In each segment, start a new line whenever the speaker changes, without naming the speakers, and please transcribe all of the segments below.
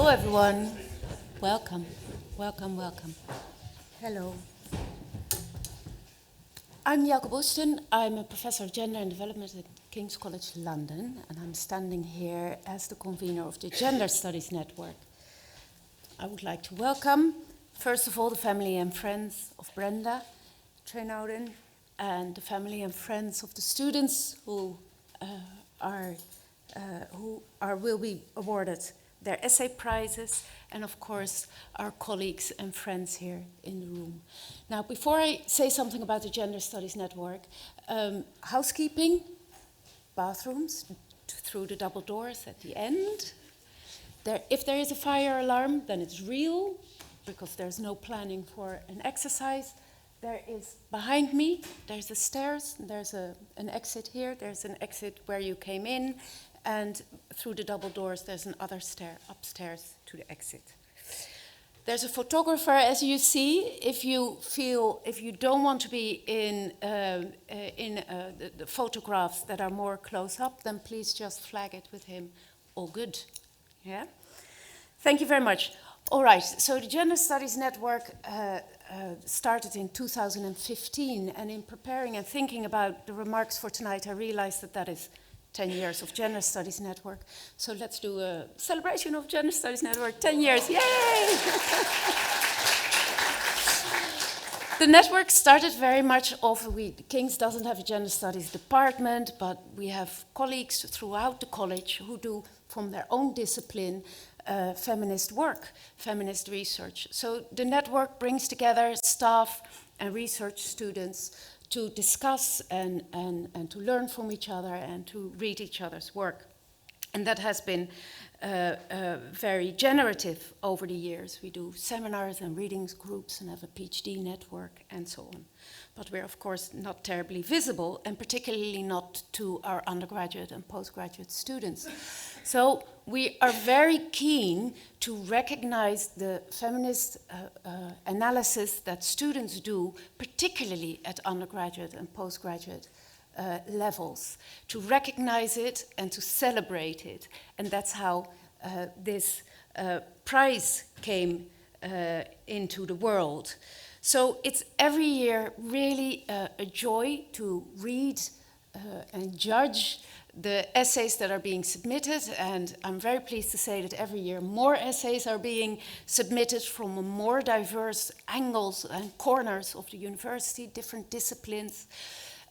Hello, everyone. Welcome, welcome, welcome. Hello. I'm Jacob Oosten. I'm a professor of gender and development at King's College London, and I'm standing here as the convener of the Gender Studies Network. I would like to welcome, first of all, the family and friends of Brenda Trenowden, and the family and friends of the students who will be awarded their essay prizes, and of course our colleagues and friends here in the room. Now, before I say something about the Gender Studies Network, housekeeping, bathrooms through the double doors at the end. If there is a fire alarm, then it's real, because there's no planning for an exercise. There is, behind me, there's the stairs, there's an exit here, there's an exit where you came in, and through the double doors, there's another stair upstairs to the exit. There's a photographer, as you see. If you don't want to be in the photographs that are more close up, then please just flag it with him. All good. Yeah? Thank you very much. All right, so the Gender Studies Network started in 2015, and in preparing and thinking about the remarks for tonight, I realized that is 10 years of Gender Studies Network. So let's do a celebration of Gender Studies Network, 10 years, yay! The network started very much off, King's doesn't have a Gender Studies department, but we have colleagues throughout the college who do, from their own discipline, feminist work, feminist research. So the network brings together staff and research students to discuss and to learn from each other and to read each other's work. And that has been very generative over the years. We do seminars and readings groups and have a PhD network and so on. But we're, of course, not terribly visible, and particularly not to our undergraduate and postgraduate students. So we are very keen to recognize the feminist analysis that students do, particularly at undergraduate and postgraduate levels, to recognize it and to celebrate it. And that's how this prize came into the world. So it's every year really a joy to read and judge the essays that are being submitted, and I'm very pleased to say that every year more essays are being submitted from more diverse angles and corners of the university, different disciplines.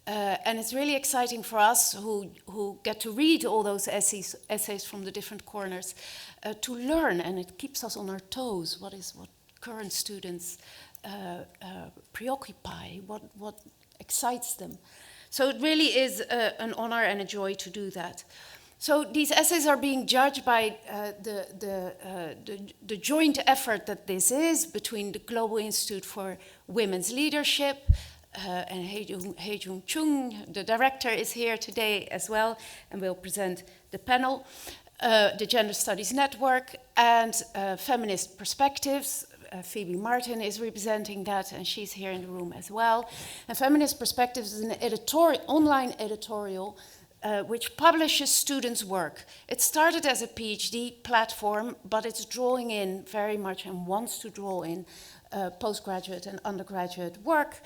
And it's really exciting for us who get to read all those essays from the different corners to learn, and it keeps us on our toes. What current students preoccupy, what excites them. So it really is an honor and a joy to do that. So these essays are being judged by the joint effort that this is between the Global Institute for Women's Leadership and Heejung Chung, the director, is here today as well and will present the panel. The Gender Studies Network and Feminist Perspectives. Phoebe Martin is representing that, and she's here in the room as well. And Feminist Perspectives is an online editorial which publishes students' work. It started as a PhD platform, but it's drawing in very much and wants to draw in postgraduate and undergraduate work.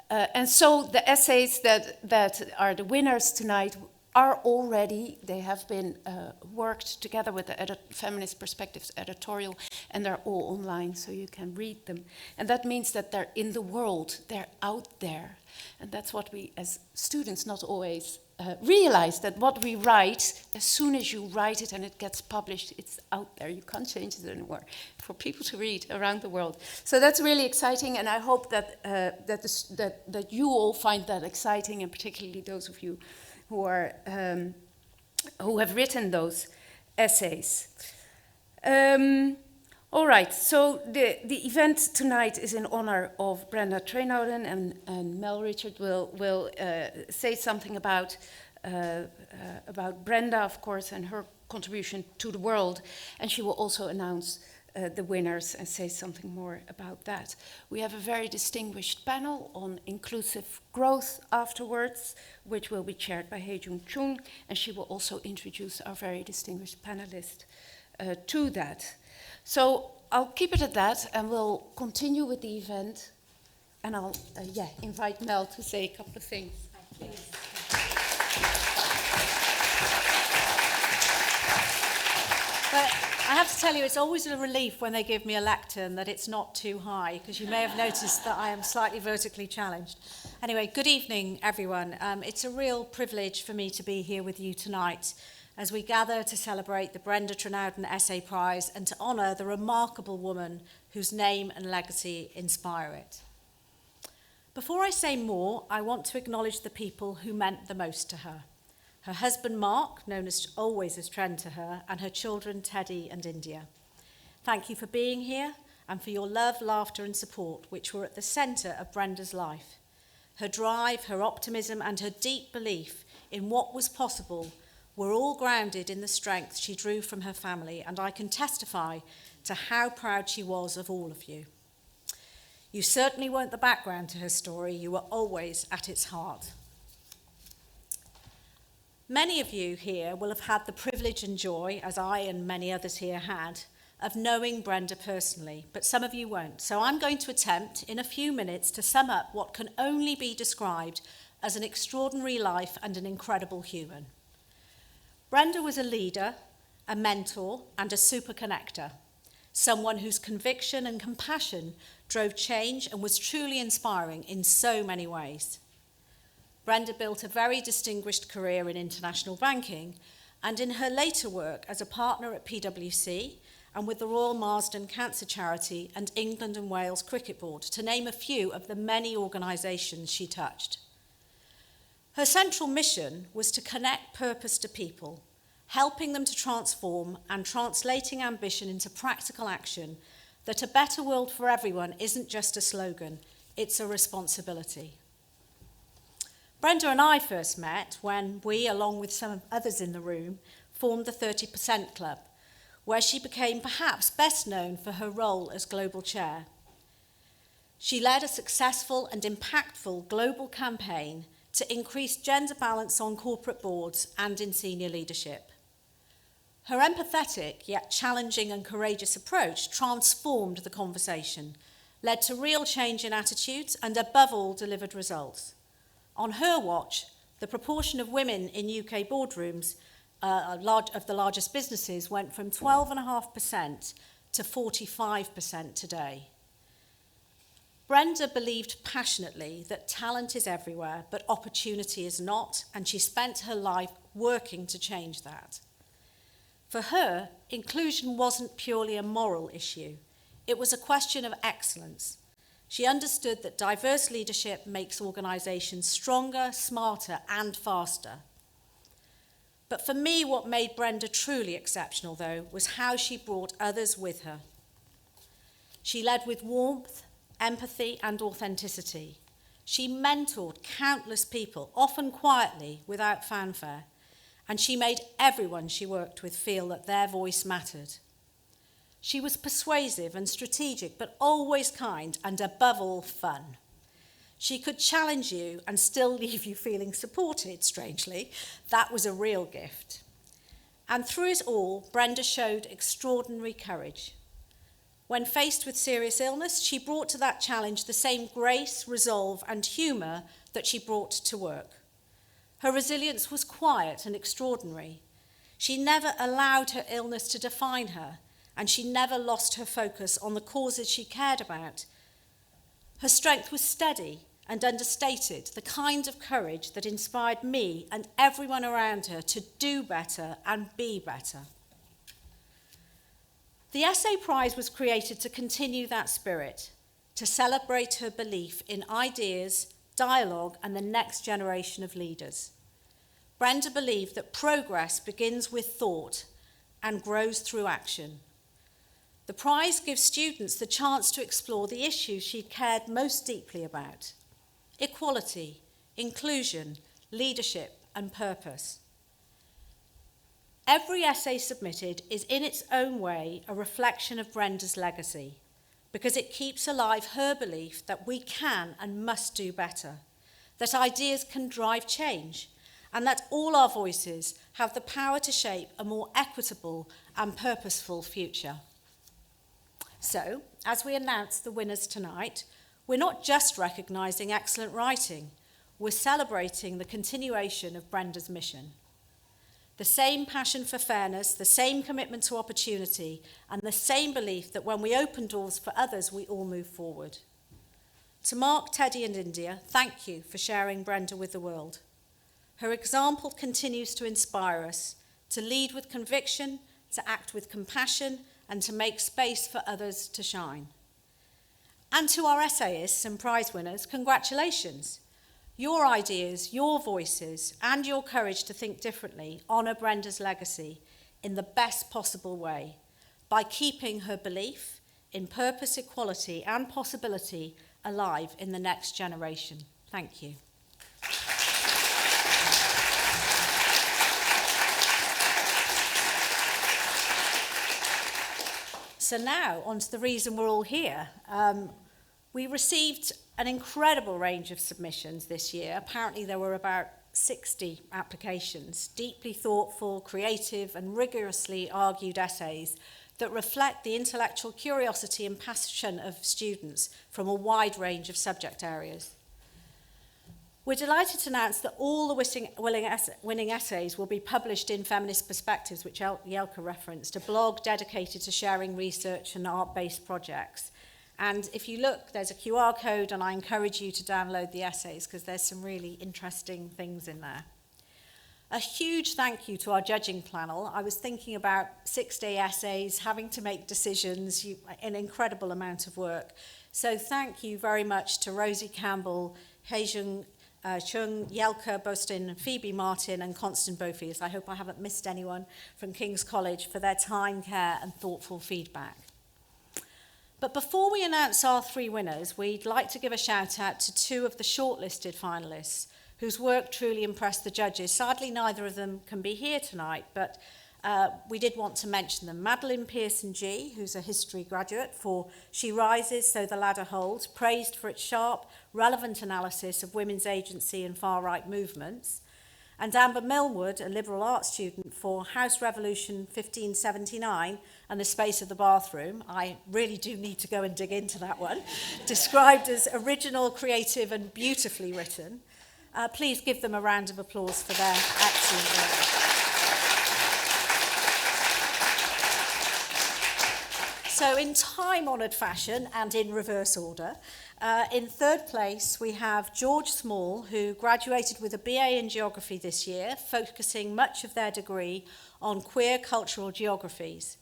And so the essays that are the winners tonight are already, they have been worked together with the Feminist Perspectives editorial, and they're all online, so you can read them. And that means that they're in the world, they're out there. And that's what we, as students, not always realize, that what we write, as soon as you write it and it gets published, it's out there. You can't change it anymore, for people to read around the world. So that's really exciting, and I hope that you all find that exciting, and particularly those of you who have written those essays. All right, so the event tonight is in honor of Brenda Trenowden, and Mel Richard will say something about Brenda, of course, and her contribution to the world, and she will also announce the winners and say something more about that. We have a very distinguished panel on inclusive growth afterwards, which will be chaired by Heejung Chung, and she will also introduce our very distinguished panelist to that. So I'll keep it at that, and we'll continue with the event. And I'll invite Mel to say a couple of things.
Thank you. But I have to tell you, it's always a relief when they give me a lectern that it's not too high, because you may have noticed that I am slightly vertically challenged. Anyway, good evening, everyone. It's a real privilege for me to be here with you tonight as we gather to celebrate the Brenda Trenowden Essay Prize and to honour the remarkable woman whose name and legacy inspire it. Before I say more, I want to acknowledge the people who meant the most to her. Her husband Mark, known as always as Tren to her, and her children Teddy and India. Thank you for being here and for your love, laughter and support, which were at the centre of Brenda's life. Her drive, her optimism and her deep belief in what was possible were all grounded in the strength she drew from her family, and I can testify to how proud she was of all of you. You certainly weren't the background to her story, you were always at its heart. Many of you here will have had the privilege and joy, as I and many others here had, of knowing Brenda personally, but some of you won't. So I'm going to attempt in a few minutes to sum up what can only be described as an extraordinary life and an incredible human. Brenda was a leader, a mentor, and a super connector, someone whose conviction and compassion drove change and was truly inspiring in so many ways. Brenda built a very distinguished career in international banking, and in her later work as a partner at PwC and with the Royal Marsden Cancer Charity and England and Wales Cricket Board, to name a few of the many organisations she touched. Her central mission was to connect purpose to people, helping them to transform and translating ambition into practical action, that a better world for everyone isn't just a slogan, it's a responsibility. Brenda and I first met when we, along with some others in the room, formed the 30% Club, where she became perhaps best known for her role as global chair. She led a successful and impactful global campaign to increase gender balance on corporate boards and in senior leadership. Her empathetic yet challenging and courageous approach transformed the conversation, led to real change in attitudes, and above all delivered results. On her watch, the proportion of women in UK boardrooms of the largest businesses went from 12.5% to 45% today. Brenda believed passionately that talent is everywhere, but opportunity is not, and she spent her life working to change that. For her, inclusion wasn't purely a moral issue. It was a question of excellence. She understood that diverse leadership makes organisations stronger, smarter, and faster. But for me, what made Brenda truly exceptional, though, was how she brought others with her. She led with warmth, empathy, and authenticity. She mentored countless people, often quietly, without fanfare, and she made everyone she worked with feel that their voice mattered. She was persuasive and strategic, but always kind and, above all, fun. She could challenge you and still leave you feeling supported, strangely. That was a real gift. And through it all, Brenda showed extraordinary courage. When faced with serious illness, she brought to that challenge the same grace, resolve, and humour that she brought to work. Her resilience was quiet and extraordinary. She never allowed her illness to define her, and she never lost her focus on the causes she cared about. Her strength was steady and understated, the kind of courage that inspired me and everyone around her to do better and be better. The Essay Prize was created to continue that spirit, to celebrate her belief in ideas, dialogue, and the next generation of leaders. Brenda believed that progress begins with thought and grows through action. The prize gives students the chance to explore the issues she cared most deeply about: equality, inclusion, leadership, and purpose. Every essay submitted is in its own way a reflection of Brenda's legacy, because it keeps alive her belief that we can and must do better, that ideas can drive change, and that all our voices have the power to shape a more equitable and purposeful future. So, as we announce the winners tonight, we're not just recognising excellent writing, we're celebrating the continuation of Brenda's mission. The same passion for fairness, the same commitment to opportunity, and the same belief that when we open doors for others, we all move forward. To Mark, Teddy and India, thank you for sharing Brenda with the world. Her example continues to inspire us to lead with conviction, to act with compassion, and to make space for others to shine. And to our essayists and prize winners, congratulations. Your ideas, your voices, and your courage to think differently honour Brenda's legacy in the best possible way by keeping her belief in purpose, equality, and possibility alive in the next generation. Thank you. So now, on to the reason we're all here. We received an incredible range of submissions this year. Apparently there were about 60 applications, deeply thoughtful, creative and rigorously argued essays that reflect the intellectual curiosity and passion of students from a wide range of subject areas. We're delighted to announce that all the winning essays will be published in Feminist Perspectives, which Jelka referenced, a blog dedicated to sharing research and art-based projects. And if you look, there's a QR code, and I encourage you to download the essays because there's some really interesting things in there. A huge thank you to our judging panel. I was thinking about 6-day essays, having to make decisions, an incredible amount of work. So thank you very much to Rosie Campbell, Heejung, Chung, Jelka Boston, Phoebe Martin and Constance Bofius. I hope I haven't missed anyone from King's College for their time, care and thoughtful feedback. But before we announce our 3 winners, we'd like to give a shout out to 2 of the shortlisted finalists whose work truly impressed the judges. Sadly, neither of them can be here tonight, but we did want to mention them. Madeline Pearson-G, who's a history graduate, for She Rises, So the Ladder Holds, praised for its sharp, relevant analysis of women's agency and far-right movements. And Amber Millwood, a liberal arts student, for House Revolution 1579 and the Space of the Bathroom. I really do need to go and dig into that one. Described as original, creative and beautifully written. Please give them a round of applause for their excellent work. So in time-honoured fashion and in reverse order, in 3rd place we have George Small, who graduated with a BA in Geography this year, focusing much of their degree on queer cultural geographies.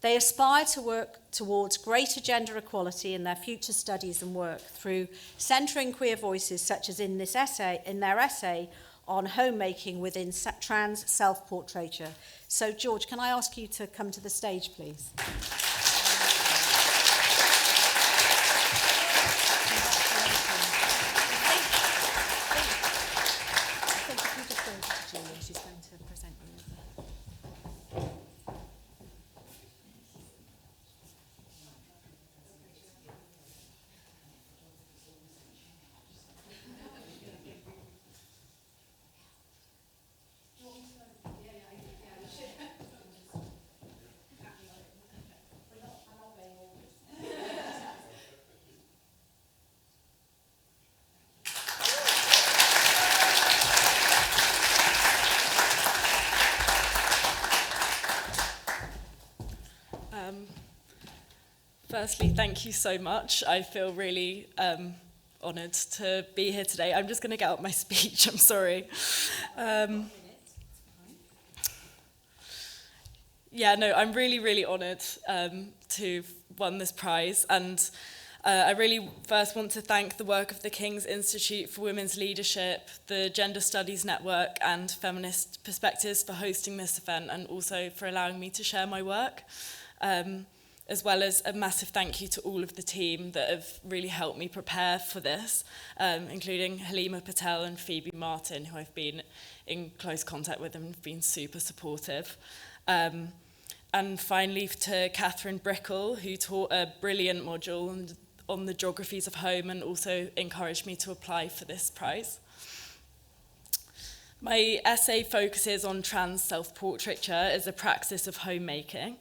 They aspire to work towards greater gender equality in their future studies and work through centering queer voices, such as in their essay on homemaking within trans self-portraiture. So George, can I ask you to come to the stage, please?
Firstly, thank you so much. I feel really honoured to be here today. I'm just going to get out my speech, I'm sorry. I'm really, really honoured to have won this prize. And I really first want to thank the work of the King's Institute for Women's Leadership, the Gender Studies Network and Feminist Perspectives for hosting this event and also for allowing me to share my work. As well as a massive thank you to all of the team that have really helped me prepare for this, including Halima Patel and Phoebe Martin, who I've been in close contact with and have been super supportive. And finally to Catherine Brickle, who taught a brilliant module on the geographies of home and also encouraged me to apply for this prize. My essay focuses on trans self-portraiture as a praxis of homemaking.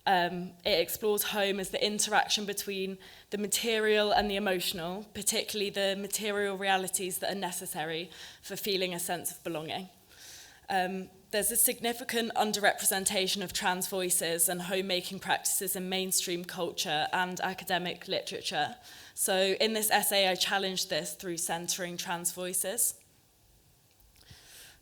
It explores home as the interaction between the material and the emotional, particularly the material realities that are necessary for feeling a sense of belonging. There's a significant underrepresentation of trans voices and homemaking practices in mainstream culture and academic literature. So in this essay, I challenged this through centering trans voices.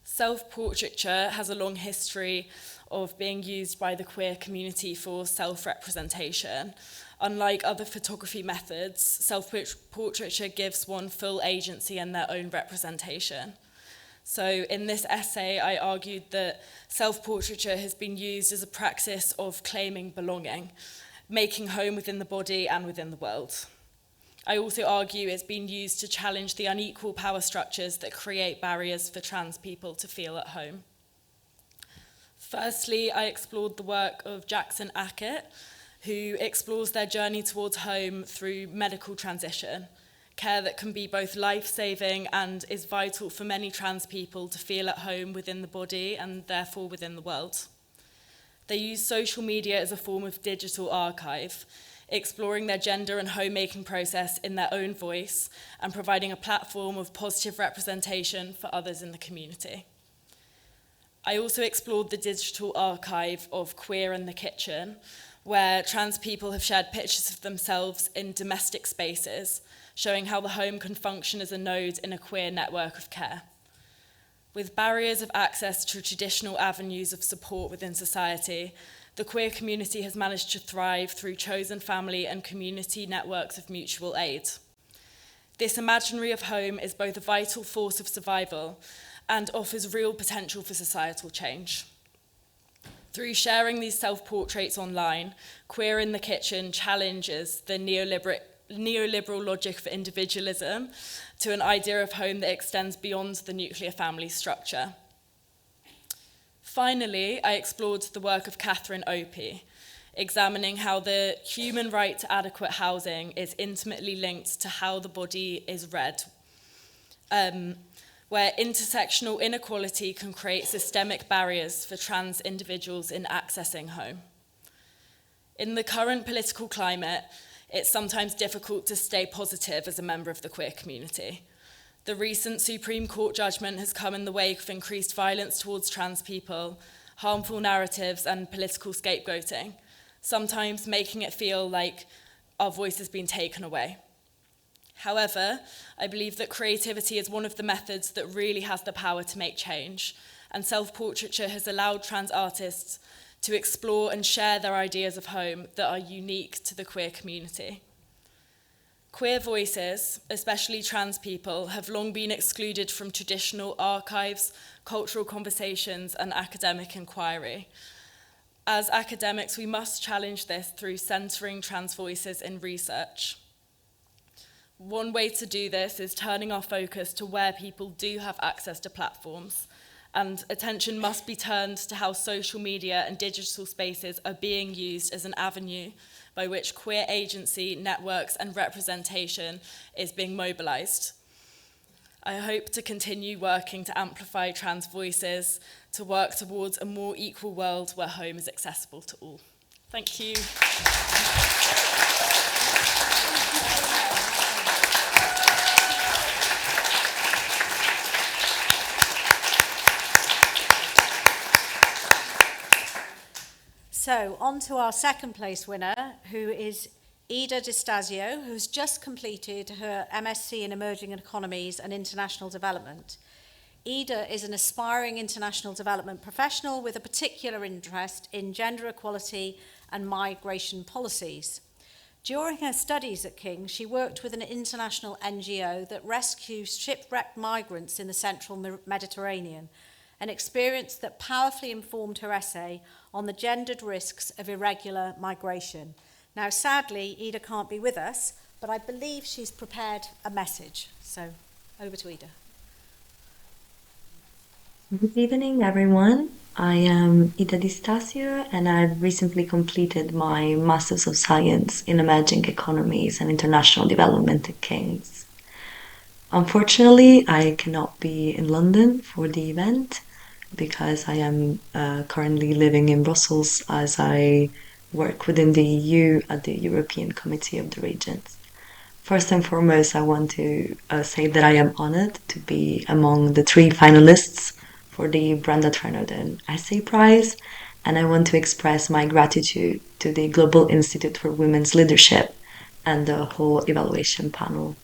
Self-portraiture has a long history of being used by the queer community for self-representation. Unlike other photography methods, self-portraiture gives one full agency and their own representation. So in this essay, I argued that self-portraiture has been used as a practice of claiming belonging, making home within the body and within the world. I also argue it's been used to challenge the unequal power structures that create barriers for trans people to feel at home. Firstly, I explored the work of Jackson Ackett, who explores their journey towards home through medical transition, care that can be both life-saving and is vital for many trans people to feel at home within the body and therefore within the world. They use social media as a form of digital archive, exploring their gender and homemaking process in their own voice and providing a platform of positive representation for others in the community. I also explored the digital archive of Queer in the Kitchen, where trans people have shared pictures of themselves in domestic spaces, showing how the home can function as a node in a queer network of care. With barriers of access to traditional avenues of support within society, the queer community has managed to thrive through chosen family and community networks of mutual aid. This imaginary of home is both a vital force of survival and offers real potential for societal change. Through sharing these self-portraits online, Queer in the Kitchen challenges the neoliberal logic for individualism to an idea of home that extends beyond the nuclear family structure. Finally, I explored the work of Catherine Opie, examining how the human right to adequate housing is intimately linked to how the body is read, where intersectional inequality can create systemic barriers for trans individuals in accessing home. In the current political climate, it's sometimes difficult to stay positive as a member of the queer community. The recent Supreme Court judgment has come in the wake of increased violence towards trans people, harmful narratives, and political scapegoating, sometimes making it feel like our voice has been taken away. However, I believe that creativity is one of the methods that really has the power to make change, and self-portraiture has allowed trans artists to explore and share their ideas of home that are unique to the queer community. Queer voices, especially trans people, have long been excluded from traditional archives, cultural conversations, and academic inquiry. As academics, we must challenge this through centering trans voices in research. One way to do this is turning our focus to where people do have access to platforms, and attention must be turned to how social media and digital spaces are being used as an avenue by which queer agency, networks, and representation is being mobilized. I hope to continue working to amplify trans voices, to work towards a more equal world where home is accessible to all. Thank you.
So, on to our second place winner, who is Ida Distasio, who's just completed her MSc in Emerging Economies and International Development. Ida is an aspiring international development professional with a particular interest in gender equality and migration policies. During her studies at King's, she worked with an international NGO that rescues shipwrecked migrants in the central Mediterranean, an experience that powerfully informed her essay on the gendered risks of irregular migration. Now, sadly, Ida can't be with us, but I believe she's prepared a message. So, over to Ida.
Good evening, everyone. I am Ida Distasio, and I've recently completed my Masters of Science in Emerging Economies and International Development at King's. Unfortunately, I cannot be in London for the event because I am currently living in Brussels as I work within the EU at the European Committee of the Regions. First and foremost, I want to say that I am honored to be among the 3 finalists for the Brenda Trenowden Essay Prize, and I want to express my gratitude to the Global Institute for Women's Leadership and the whole evaluation panel.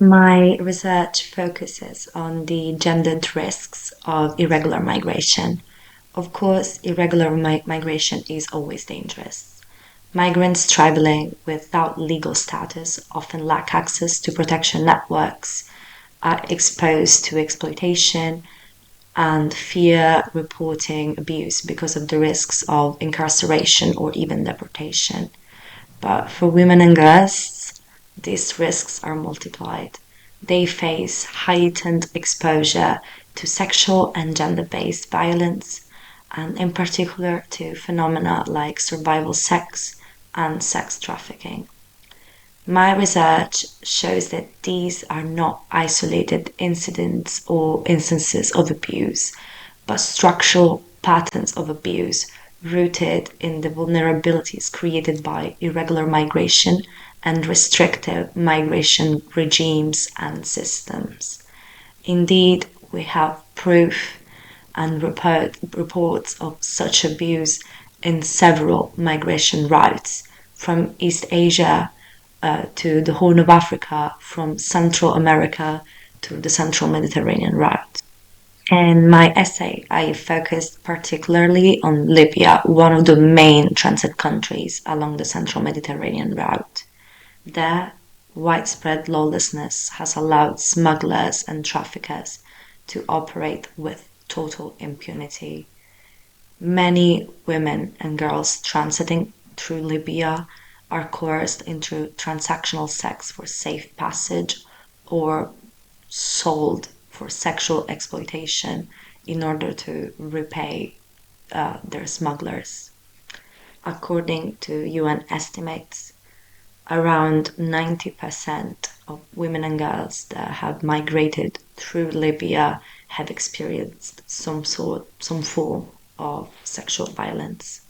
My research focuses on the gendered risks of irregular migration. Of course, irregular migration is always dangerous. Migrants traveling without legal status often lack access to protection networks, are exposed to exploitation, and fear reporting abuse because of the risks of incarceration or even deportation. But for women and girls, these risks are multiplied. They face heightened exposure to sexual and gender based violence, and in particular to phenomena like survival sex and sex trafficking. My research shows that these are not isolated incidents or instances of abuse, but structural patterns of abuse rooted in the vulnerabilities created by irregular migration and restrictive migration regimes and systems. Indeed, we have proof and reports of such abuse in several migration routes from East Asia to the Horn of Africa, from Central America to the Central Mediterranean route. In my essay, I focused particularly on Libya, one of the main transit countries along the Central Mediterranean route. There, widespread lawlessness has allowed smugglers and traffickers to operate with total impunity. Many women and girls transiting through Libya are coerced into transactional sex for safe passage or sold for sexual exploitation in order to repay their smugglers. According to UN estimates, around 90% of women and girls that have migrated through Libya have experienced some form of sexual violence.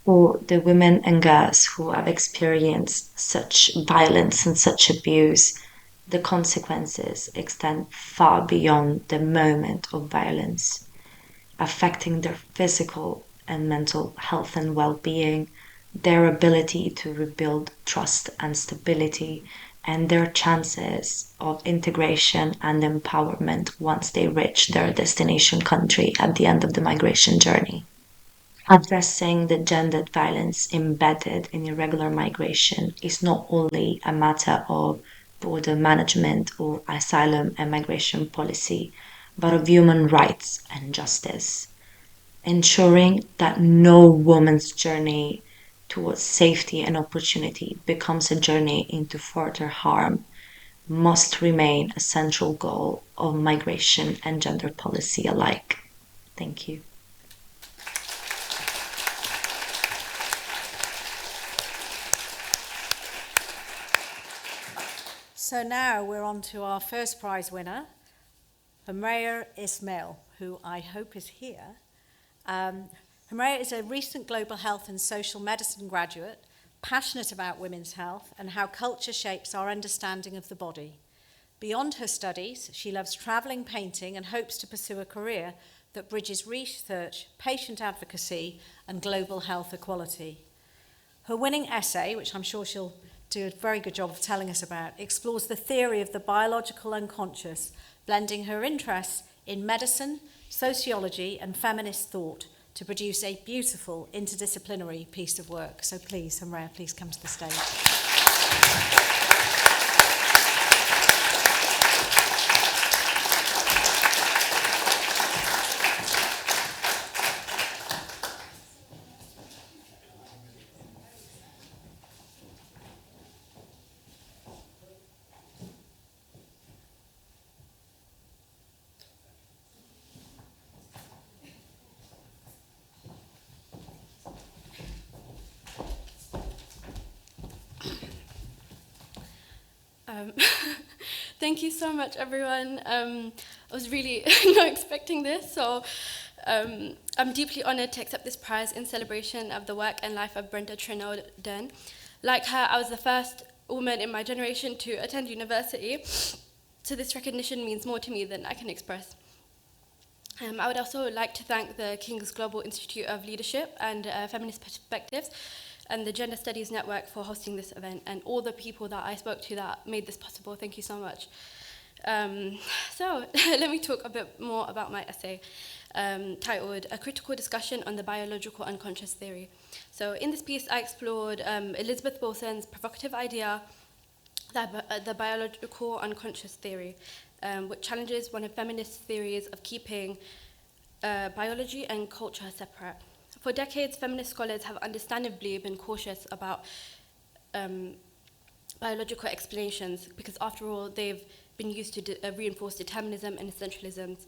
For the women and girls who have experienced such violence and such abuse, the consequences extend far beyond the moment of violence, affecting their physical and mental health and well-being, their ability to rebuild trust and stability, and their chances of integration and empowerment once they reach their destination country at the end of the migration journey. Addressing the gendered violence embedded in irregular migration is not only a matter of border management or asylum and migration policy, but of human rights and justice. Ensuring that no woman's journey towards safety and opportunity becomes a journey into further harm must remain a central goal of migration and gender policy alike. Thank you.
So now we're on to our first prize winner, Humreya Ismail, who I hope is here. Humreya is a recent global health and social medicine graduate, passionate about women's health and how culture shapes our understanding of the body. Beyond her studies, she loves travelling, painting, and hopes to pursue a career that bridges research, patient advocacy, and global health equality. Her winning essay, which I'm sure she'll do a very good job of telling us about, explores the theory of the biological unconscious, blending her interests in medicine, sociology, and feminist thought to produce a beautiful interdisciplinary piece of work. So please, Humreya, please come to the stage.
Thank you so much, everyone. I was really not expecting this, so I'm I'm deeply honoured to accept this prize in celebration of the work and life of Brenda Trenowden. Like her, I was the first woman in my generation to attend university, so this recognition means more to me than I can express. I would also like to thank the King's Global Institute of Leadership and Feminist Perspectives and the Gender Studies Network for hosting this event, and all the people that I spoke to that made this possible. Thank you so much. So let me talk a bit more about my essay, titled A Critical Discussion on the Biological Unconscious Theory. So in this piece, I explored Elizabeth Wilson's provocative idea that the biological unconscious theory, which challenges one of feminist theories of keeping biology and culture separate. For decades, feminist scholars have understandably been cautious about biological explanations because, after all, they've been used to reinforce determinism and essentialisms.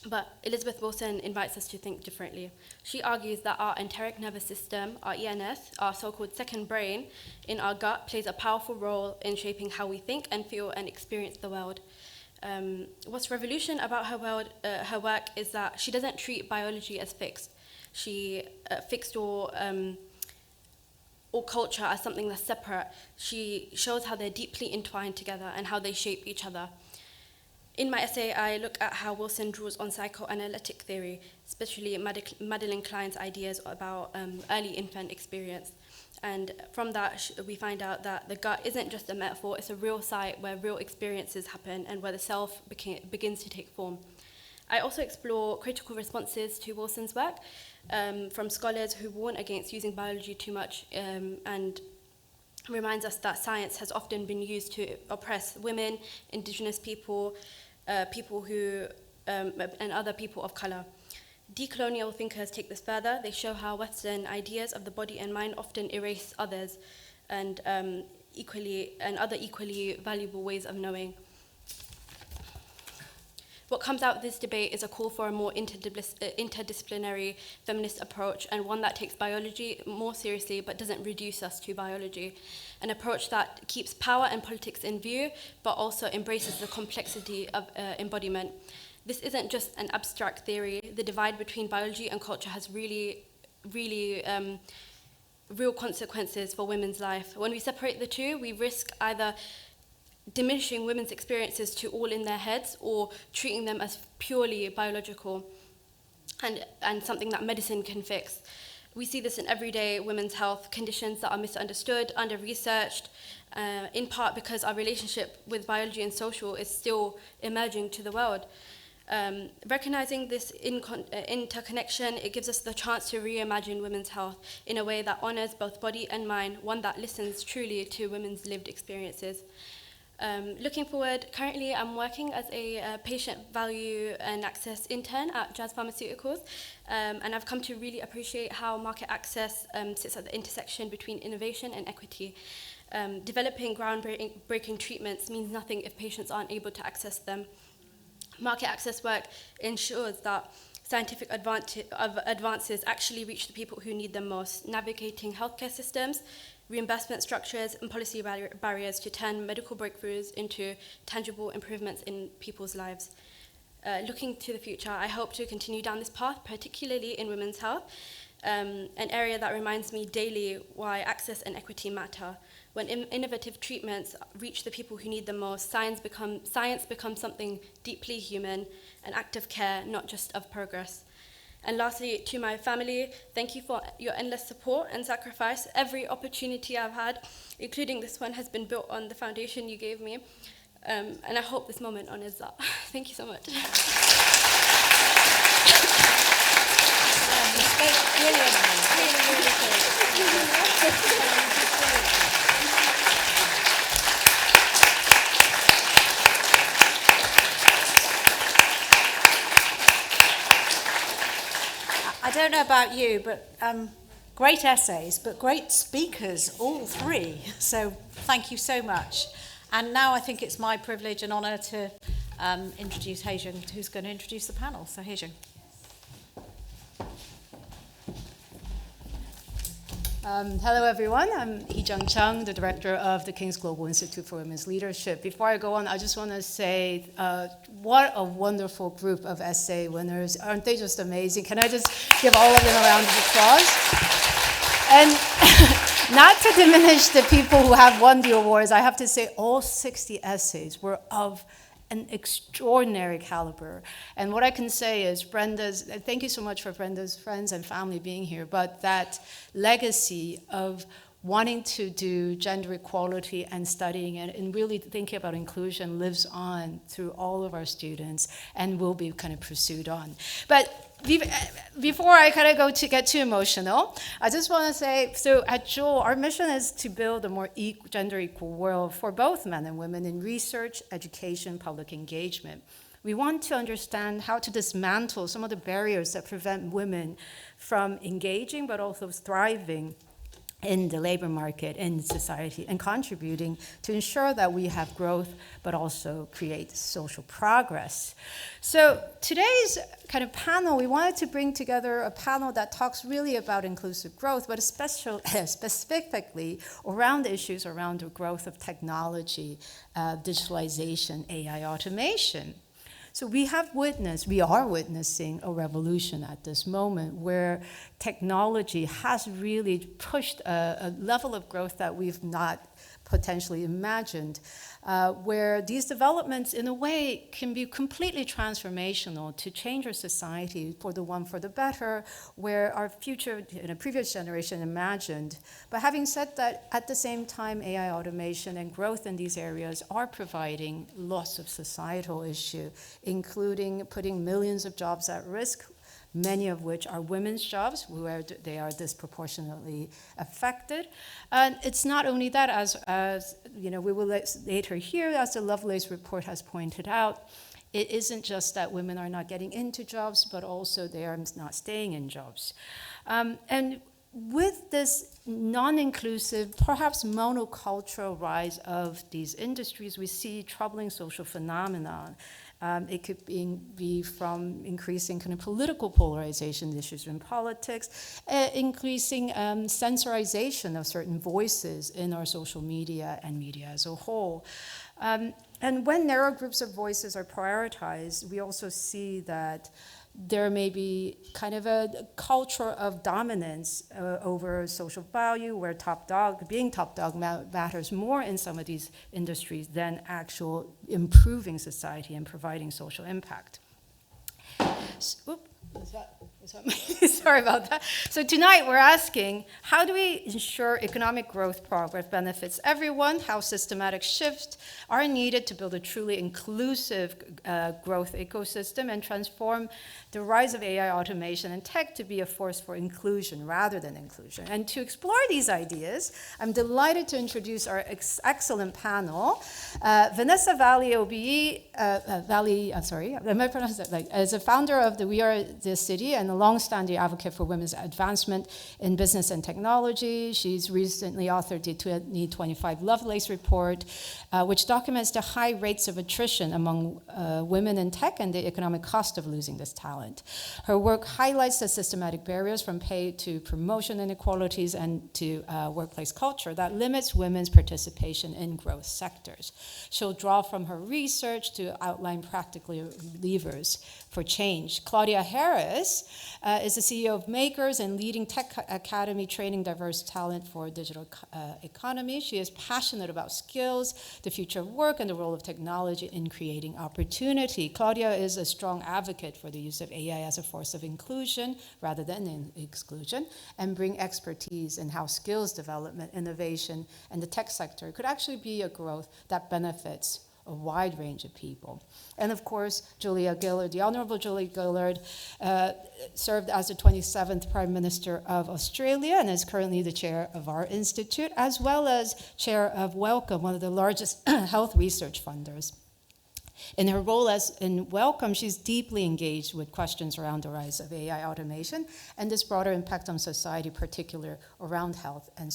But Elizabeth Wilson invites us to think differently. She argues that our enteric nervous system, our ENS, our so-called second brain in our gut, plays a powerful role in shaping how we think and feel and experience the world. What's revolution about her work is that she doesn't treat biology as fixed. She fixed or culture as something that's separate. She shows how they're deeply entwined together and how they shape each other. In my essay, I look at how Wilson draws on psychoanalytic theory, especially Madeleine Klein's ideas about early infant experience. And from that, we find out that the gut isn't just a metaphor, it's a real site where real experiences happen and where the self begins to take form. I also explore critical responses to Wilson's work from scholars who warn against using biology too much and reminds us that science has often been used to oppress women, indigenous people, people who, and other people of colour. Decolonial thinkers take this further. They show how Western ideas of the body and mind often erase others and other equally valuable ways of knowing. What comes out of this debate is a call for a more interdisciplinary feminist approach, and one that takes biology more seriously but doesn't reduce us to biology. An approach that keeps power and politics in view but also embraces the complexity of embodiment. This isn't just an abstract theory. The divide between biology and culture has really real consequences for women's life. When we separate the two, we risk either diminishing women's experiences to all in their heads or treating them as purely biological and something that medicine can fix. We see this in everyday women's health conditions that are misunderstood, under-researched, in part because our relationship with biology and social is still emerging to the world. Recognizing this interconnection, it gives us the chance to reimagine women's health in a way that honors both body and mind, one that listens truly to women's lived experiences. Looking forward, currently I'm working as a patient value and access intern at Jazz Pharmaceuticals, and I've come to really appreciate how market access sits at the intersection between innovation and equity. Developing groundbreaking treatments means nothing if patients aren't able to access them. Market access work ensures that scientific advances actually reach the people who need them most, navigating healthcare systems, reimbursement structures, and policy barriers to turn medical breakthroughs into tangible improvements in people's lives. Looking to the future, I hope to continue down this path, particularly in women's health, an area that reminds me daily why access and equity matter. When innovative treatments reach the people who need them most, science becomes something deeply human, an act of care, not just of progress. And lastly, to my family, thank you for your endless support and sacrifice. Every opportunity I've had, including this one, has been built on the foundation you gave me. And I hope this moment honors that. Thank you so much.
I don't know about you, but great essays, but great speakers, all three. So thank you so much. And now I think it's my privilege and honour to introduce Heejung, who's going to introduce the panel. So Heejung.
Hello, everyone. I'm Heejung Chung, the director of the King's Global Institute for Women's Leadership. Before I go on, I just want to say what a wonderful group of essay winners. Aren't they just amazing? Can I just give all of them a round of applause? And not to diminish the people who have won the awards, I have to say all 60 essays were of an extraordinary caliber. And what I can say is thank you so much for Brenda's friends and family being here, but that legacy of wanting to do gender equality and studying it and really thinking about inclusion lives on through all of our students and will be kind of pursued on. But before I kind of get too emotional, I just want to say, so at Jewel, our mission is to build a more gender equal world for both men and women in research, education, public engagement. We want to understand how to dismantle some of the barriers that prevent women from engaging but also thriving in the labor market, in society, and contributing to ensure that we have growth, but also create social progress. So today's kind of panel, we wanted to bring together a panel that talks really about inclusive growth, but specifically around issues around the growth of technology, digitalization, AI automation. So we are witnessing a revolution at this moment where technology has really pushed a level of growth that we've not potentially imagined, where these developments in a way can be completely transformational to change our society for the better, where our future in a previous generation imagined. But having said that, at the same time, AI automation and growth in these areas are providing lots of societal issue, including putting millions of jobs at risk, many of which are women's jobs, where they are disproportionately affected. And it's not only that, as you know, we will later hear, as the Lovelace Report has pointed out, it isn't just that women are not getting into jobs, but also they are not staying in jobs. And with this non-inclusive, perhaps monocultural rise of these industries, we see troubling social phenomena. It could be from increasing kind of political polarization issues in politics, increasing censorization of certain voices in our social media and media as a whole. And when narrow groups of voices are prioritized, we also see that there may be kind of a culture of dominance over social value, where being top dog matters more in some of these industries than actual improving society and providing social impact. Sorry about that. So tonight we're asking, how do we ensure economic growth progress benefits everyone? How systematic shifts are needed to build a truly inclusive growth ecosystem and transform the rise of AI automation and tech to be a force for inclusion rather than inclusion? And to explore these ideas, I'm delighted to introduce our excellent panel. Vanessa Vallely, OBE, am I pronouncing that right? As a founder of the WeAreTheCity and a long-standing advocate for women's advancement in business and technology. She's recently authored the 2025 Lovelace Report, which documents the high rates of attrition among women in tech and the economic cost of losing this talent. Her work highlights the systematic barriers from pay to promotion inequalities and to workplace culture that limits women's participation in growth sectors. She'll draw from her research to outline practical levers for change. Claudia Harris is the CEO of Makers and leading tech academy training diverse talent for digital economy. She is passionate about skills, the future of work, and the role of technology in creating opportunity. Claudia is a strong advocate for the use of AI as a force of inclusion rather than in exclusion, and bring expertise in how skills development, innovation, and the tech sector could actually be a growth that benefits a wide range of people. And of course, Julia Gillard, the Honourable Julia Gillard, served as the 27th Prime Minister of Australia and is currently the chair of our institute, as well as chair of Wellcome, one of the largest health research funders. In her role as in Welcome, she's deeply engaged with questions around the rise of AI automation and this broader impact on society, particularly around health and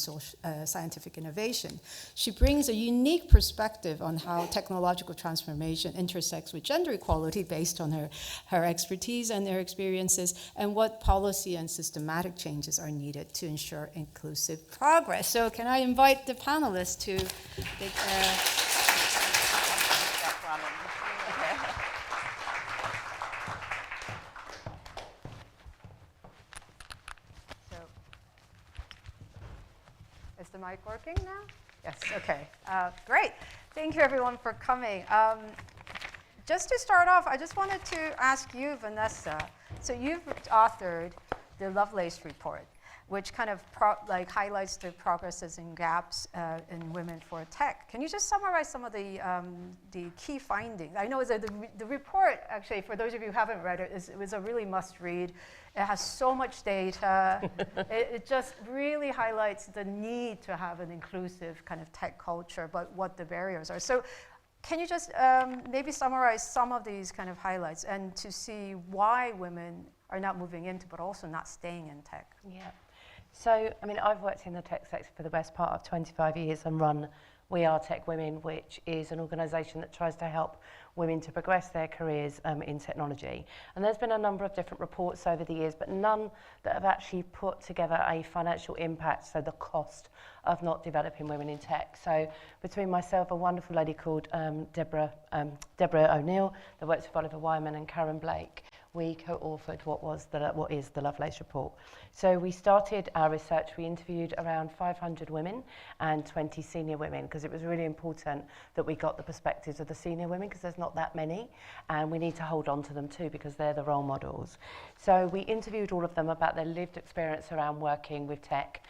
scientific innovation. She brings a unique perspective on how technological transformation intersects with gender equality based on her expertise and her experiences, and what policy and systematic changes are needed to ensure inclusive progress. So can I invite the panelists to
Is the mic working now? Yes, okay. Great. Thank you, everyone, for coming. Just to start off, I just wanted to ask you, Vanessa, so you've authored the Lovelace Report, which kind of highlights the progresses and gaps in women for tech. Can you just summarize some of the key findings? I know that the report, actually, for those of you who haven't read it, it was a really must-read. It has so much data. It just really highlights the need to have an inclusive kind of tech culture, but what the barriers are. So can you just maybe summarize some of these kind of highlights and to see why women are not moving into, but also not staying in tech?
Yeah. So, I mean, I've worked in the tech sector for the best part of 25 years and run WeAreTheCity, which is an organisation that tries to help women to progress their careers in technology. And there's been a number of different reports over the years, but none that have actually put together a financial impact, so the cost of not developing women in tech. So between myself, a wonderful lady called Deborah O'Neill, that works with Oliver Wyman, and Karen Blake, we co-authored what is the Lovelace Report. So we started our research, we interviewed around 500 women and 20 senior women, because it was really important that we got the perspectives of the senior women, because there's not that many, and we need to hold on to them too, because they're the role models. So we interviewed all of them about their lived experience around working with tech.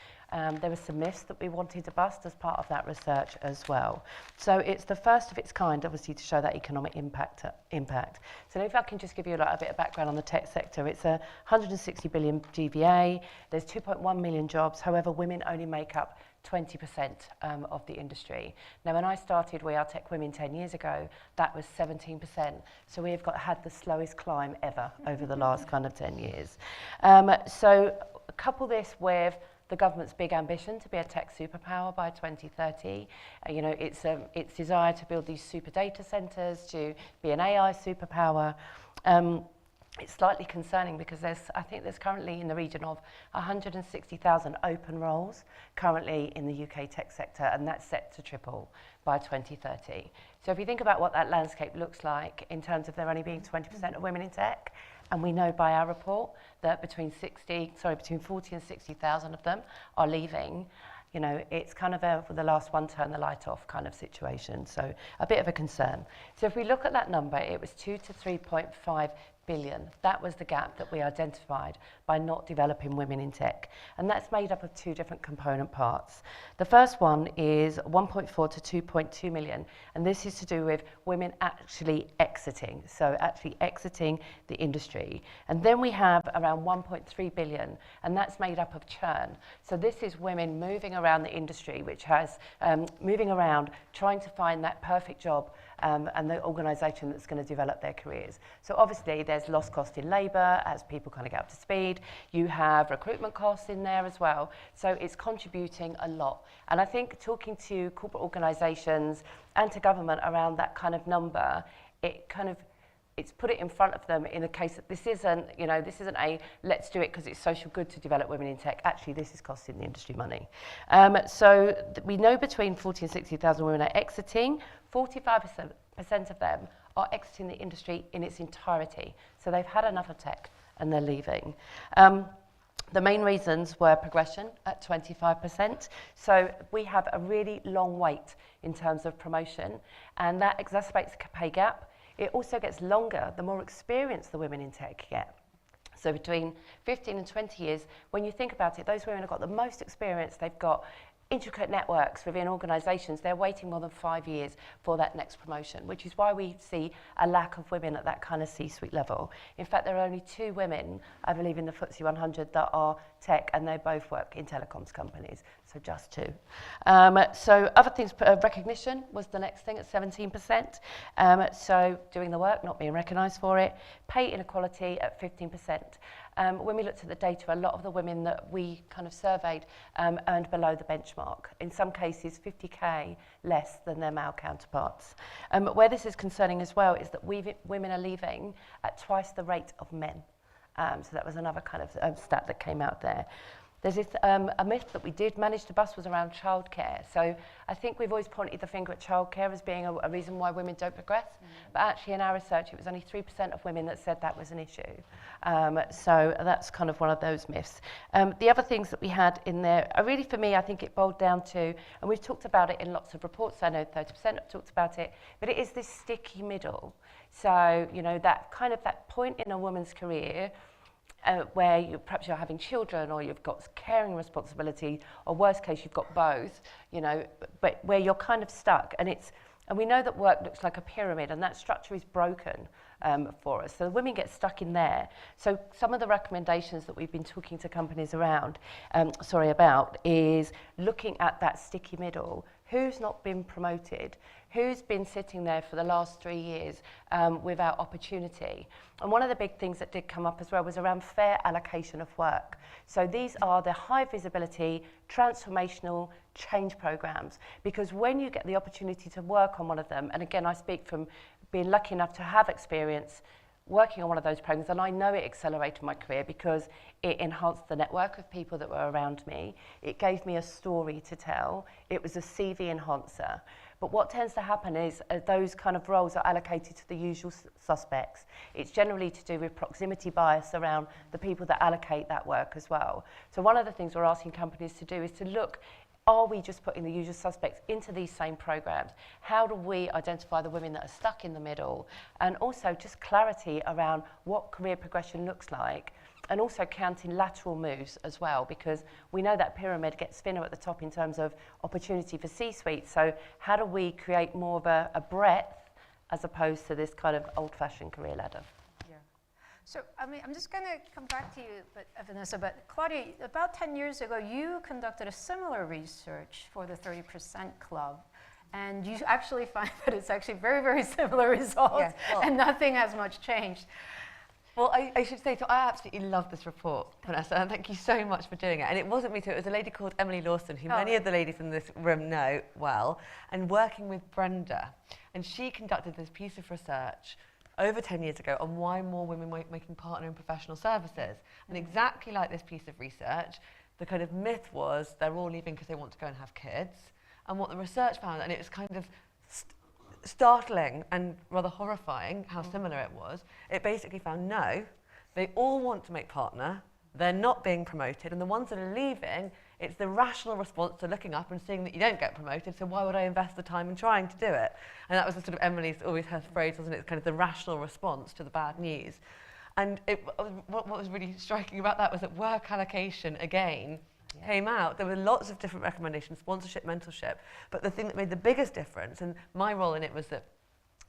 There were some myths that we wanted to bust as part of that research as well. So it's the first of its kind, obviously, to show that economic impact. So if I can just give you a bit of background on the tech sector, it's a 160 billion GVA, there's 2.1 million jobs, however, women only make up 20% of the industry. Now, when I started WeAreTech Women 10 years ago, that was 17%. So we have had the slowest climb ever over the last kind of 10 years. So couple this with the government's big ambition to be a tech superpower by 2030. You know, its desire to build these super data centers, to be an AI superpower. It's slightly concerning because I think there's currently in the region of 160,000 open roles currently in the UK tech sector, and that's set to triple by 2030. So if you think about what that landscape looks like in terms of there only being 20% of women in tech, and we know by our report that between 40 and 60,000 of them are leaving, you know, it's kind of for the last one turn the light off kind of situation. So a bit of a concern. So if we look at that number, it was 2 to 3.5 billion. That was the gap that we identified by not developing women in tech. And that's made up of two different component parts. The first one is 1.4 to 2.2 million. And this is to do with women actually exiting. So actually exiting the industry. And then we have around 1.3 billion. And that's made up of churn. So this is women moving around the industry, which has moving around, trying to find that perfect job and the organisation that's going to develop their careers. So obviously there's lost cost in labour as people kind of get up to speed. You have recruitment costs in there as well. So it's contributing a lot. And I think talking to corporate organisations and to government around that kind of number, it's put it in front of them in a case that this isn't a let's do it because it's social good to develop women in tech. Actually, this is costing the industry money. We know between 40 and 60,000 women are exiting. 45% of them are exiting the industry in its entirety. So they've had enough of tech and they're leaving. The main reasons were progression at 25%. So we have a really long wait in terms of promotion, and that exacerbates the pay gap. It also gets longer the more experience the women in tech get. So between 15 and 20 years, when you think about it, those women have got the most experience. They've got intricate networks within organisations, they're waiting more than 5 years for that next promotion, which is why we see a lack of women at that kind of C-suite level. In fact, there are only 2 women, I believe, in the FTSE 100 that are tech, and they both work in telecoms companies, so just 2. So other things, recognition was the next thing at 17%. So doing the work, not being recognised for it. Pay inequality at 15%. When we looked at the data, a lot of the women that we kind of surveyed earned below the benchmark. In some cases, 50k less than their male counterparts. Where this is concerning as well is that women are leaving at twice the rate of men. So that was another kind of stat that came out there. There's this, a myth that we did manage to bust was around childcare. So I think we've always pointed the finger at childcare as being a reason why women don't progress. But actually in our research, it was only 3% of women that said that was an issue. So that's kind of one of those myths. The other things that we had in there, really for me, I think it boiled down to, and we've talked about it in lots of reports, I know 30% have talked about it, but it is this sticky middle. So, you know, that kind of that point in a woman's career where perhaps you're having children or you've got caring responsibility, or worst case, you've got both, you know, but where you're kind of stuck. And we know that work looks like a pyramid, and that structure is broken for us. So the women get stuck in there. So some of the recommendations that we've been talking to companies about is looking at that sticky middle. Who's not been promoted? Who's been sitting there for the last 3 years without opportunity? And one of the big things that did come up as well was around fair allocation of work. So these are the high visibility, transformational change programs, because when you get the opportunity to work on one of them, and again, I speak from being lucky enough to have experience working on one of those programs, and I know it accelerated my career because it enhanced the network of people that were around me. It gave me a story to tell. It was a CV enhancer. But what tends to happen is those kind of roles are allocated to the usual suspects. It's generally to do with proximity bias around the people that allocate that work as well. So one of the things we're asking companies to do is to look, are we just putting the usual suspects into these same programs? How do we identify the women that are stuck in the middle? And also just clarity around what career progression looks like, and also counting lateral moves as well, because we know that pyramid gets thinner at the top in terms of opportunity for C-suite. So how do we create more of a breadth as opposed to this kind of old-fashioned career ladder?
So, I mean, I'm just going to come back to you, Vanessa, but Claudia, about 10 years ago, you conducted a similar research for the 30% Club, and you actually find that it's actually very, very similar results, and nothing has much changed.
Well, I should say, so I absolutely love this report, Vanessa, and thank you so much for doing it. And it wasn't me too, it was a lady called Emily Lawson, who many of the ladies in this room know well, and working with Brenda. And she conducted this piece of research over 10 years ago on why more women weren't making partner in professional services. And exactly like this piece of research, the kind of myth was they're all leaving because they want to go and have kids. And what the research found, and it was kind of startling and rather horrifying how similar it was, it basically found no, they all want to make partner, they're not being promoted, and the ones that are leaving, it's the rational response to looking up and seeing that you don't get promoted, so why would I invest the time in trying to do it? And that was the sort of Emily's, always her phrase, wasn't it? It's kind of the rational response to the bad news. And what was really striking about that was that work allocation, again, came out. There were lots of different recommendations, sponsorship, mentorship, but the thing that made the biggest difference, and my role in it was that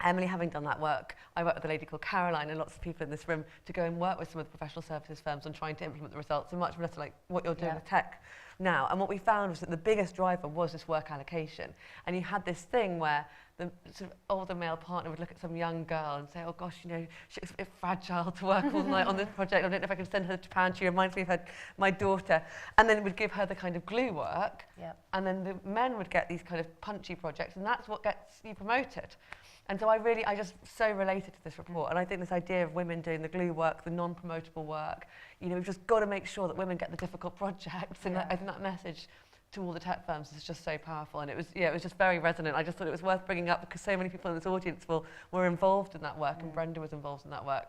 Emily, having done that work, I worked with a lady called Caroline and lots of people in this room to go and work with some of the professional services firms on trying to implement the results, and much less like what you're doing with tech now. And what we found was that the biggest driver was this work allocation. And you had this thing where the sort of older male partner would look at some young girl and say, oh gosh, you know, she's a bit fragile to work all night on this project. I don't know if I can send her to Japan. She reminds me of my daughter. And then would give her the kind of glue work. And then the men would get these kind of punchy projects, and that's what gets you promoted. And so I just so related to this report. And I think this idea of women doing the glue work, the non-promotable work, you know, we've just got to make sure that women get the difficult projects. And I think that message to all the tech firms is just so powerful. And it was just very resonant. I just thought it was worth bringing up because so many people in this audience were involved in that work, and Brenda was involved in that work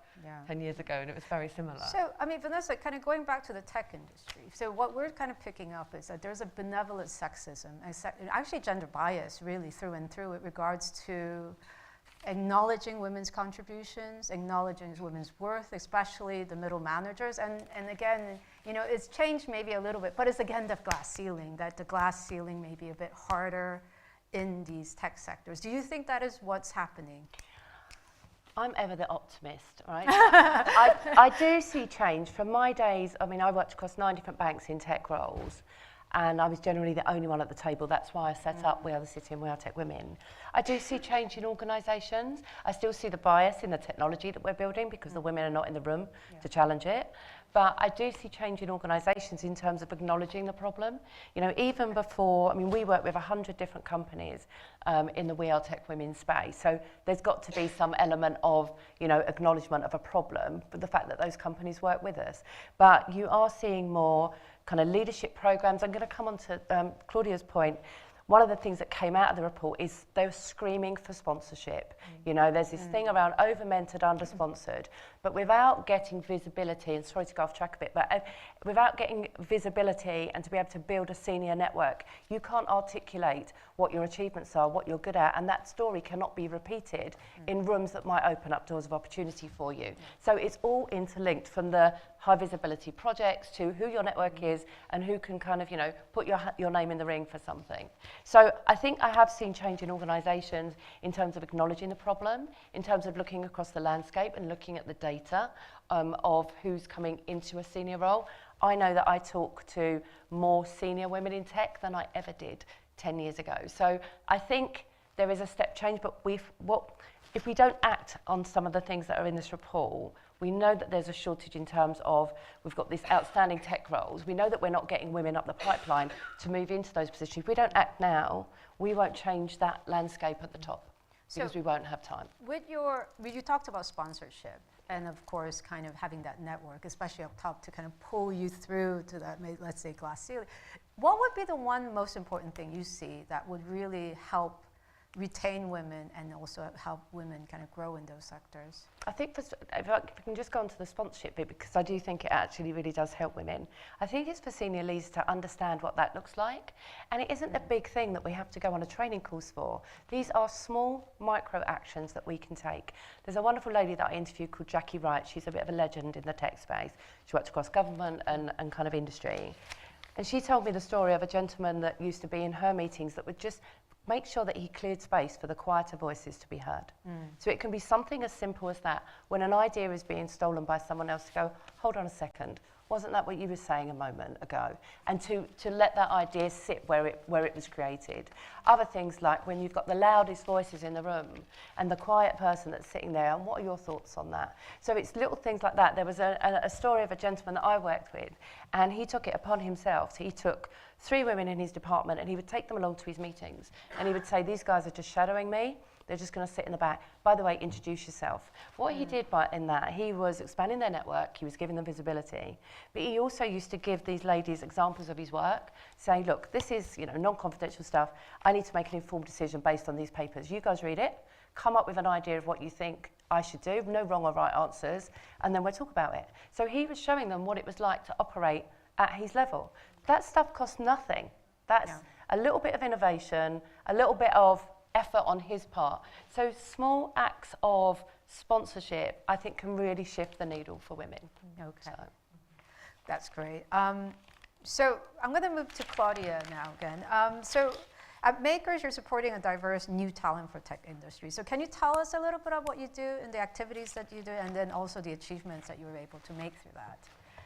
10 years ago, and it was very similar.
So, I mean, Vanessa, kind of going back to the tech industry, so what we're kind of picking up is that there's a benevolent sexism, actually gender bias really through and through with regards to acknowledging women's contributions, acknowledging women's worth, especially the middle managers. And again, You know, it's changed maybe a little bit, but it's again the glass ceiling, that the glass ceiling may be a bit harder in these tech sectors. Do you think that is what's happening?
I'm ever the optimist, right? I do see change. From my days, I mean, I worked across 9 different banks in tech roles, and I was generally the only one at the table. That's why I set up WeAreTheCity and WeAreTech Women. I do see change in organisations. I still see the bias in the technology that we're building because the women are not in the room to challenge it. But I do see change in organisations in terms of acknowledging the problem. You know, even before, I mean, we work with 100 different companies in the WeAreTech Women space. So there's got to be some element of, you know, acknowledgement of a problem for the fact that those companies work with us. But you are seeing more kind of leadership programs. I'm going to come on to Claudia's point. One of the things that came out of the report is they were screaming for sponsorship. You know, there's this thing around over-mentored, under-sponsored, but without getting visibility, and sorry to go off track a bit, but without getting visibility and to be able to build a senior network, you can't articulate what your achievements are, what you're good at, and that story cannot be repeated in rooms that might open up doors of opportunity for you. So it's all interlinked, from the high visibility projects to who your network is and who can kind of, you know, put your name in the ring for something. So I think I have seen change in organisations in terms of acknowledging the problem, in terms of looking across the landscape and looking at the data of who's coming into a senior role. I know that I talk to more senior women in tech than I ever did 10 years ago. So I think there is a step change, but if we don't act on some of the things that are in this report, we know that there's a shortage in terms of, we've got these outstanding tech roles. We know that we're not getting women up the pipeline to move into those positions. If we don't act now, we won't change that landscape at the top because we won't have time.
You talked about sponsorship and of course kind of having that network, especially up top, to kind of pull you through to that, let's say, glass ceiling. What would be the one most important thing you see that would really help retain women and also help women kind of grow in those sectors?
I think if I can just go on to the sponsorship bit, because I do think it actually really does help women. I think it's for senior leaders to understand what that looks like. And it isn't a big thing that we have to go on a training course for. These are small micro actions that we can take. There's a wonderful lady that I interviewed called Jackie Wright. She's a bit of a legend in the tech space. She worked across government and kind of industry. And she told me the story of a gentleman that used to be in her meetings that would just make sure that he cleared space for the quieter voices to be heard. So it can be something as simple as that. When an idea is being stolen by someone else, to go, hold on a second, wasn't that what you were saying a moment ago? And to let that idea sit where it was created. Other things like when you've got the loudest voices in the room and the quiet person that's sitting there, and what are your thoughts on that? So it's little things like that. There was a story of a gentleman that I worked with, and he took it upon himself. He took 3 women in his department and he would take them along to his meetings. And he would say, these guys are just shadowing me. They're just going to sit in the back. By the way, introduce yourself. What he did in that, he was expanding their network, he was giving them visibility, but he also used to give these ladies examples of his work, saying, look, this is, you know, non-confidential stuff. I need to make an informed decision based on these papers. You guys read it, come up with an idea of what you think I should do, no wrong or right answers, and then we'll talk about it. So he was showing them what it was like to operate at his level. That stuff costs nothing. That's a little bit of innovation, a little bit of effort on his part. So small acts of sponsorship, I think, can really shift the needle for women.
Okay.
So.
That's great. So I'm going to move to Claudia now again. So at Makers, you're supporting a diverse new talent for tech industry. So can you tell us a little bit about what you do and the activities that you do, and then also the achievements that you were able to make through that?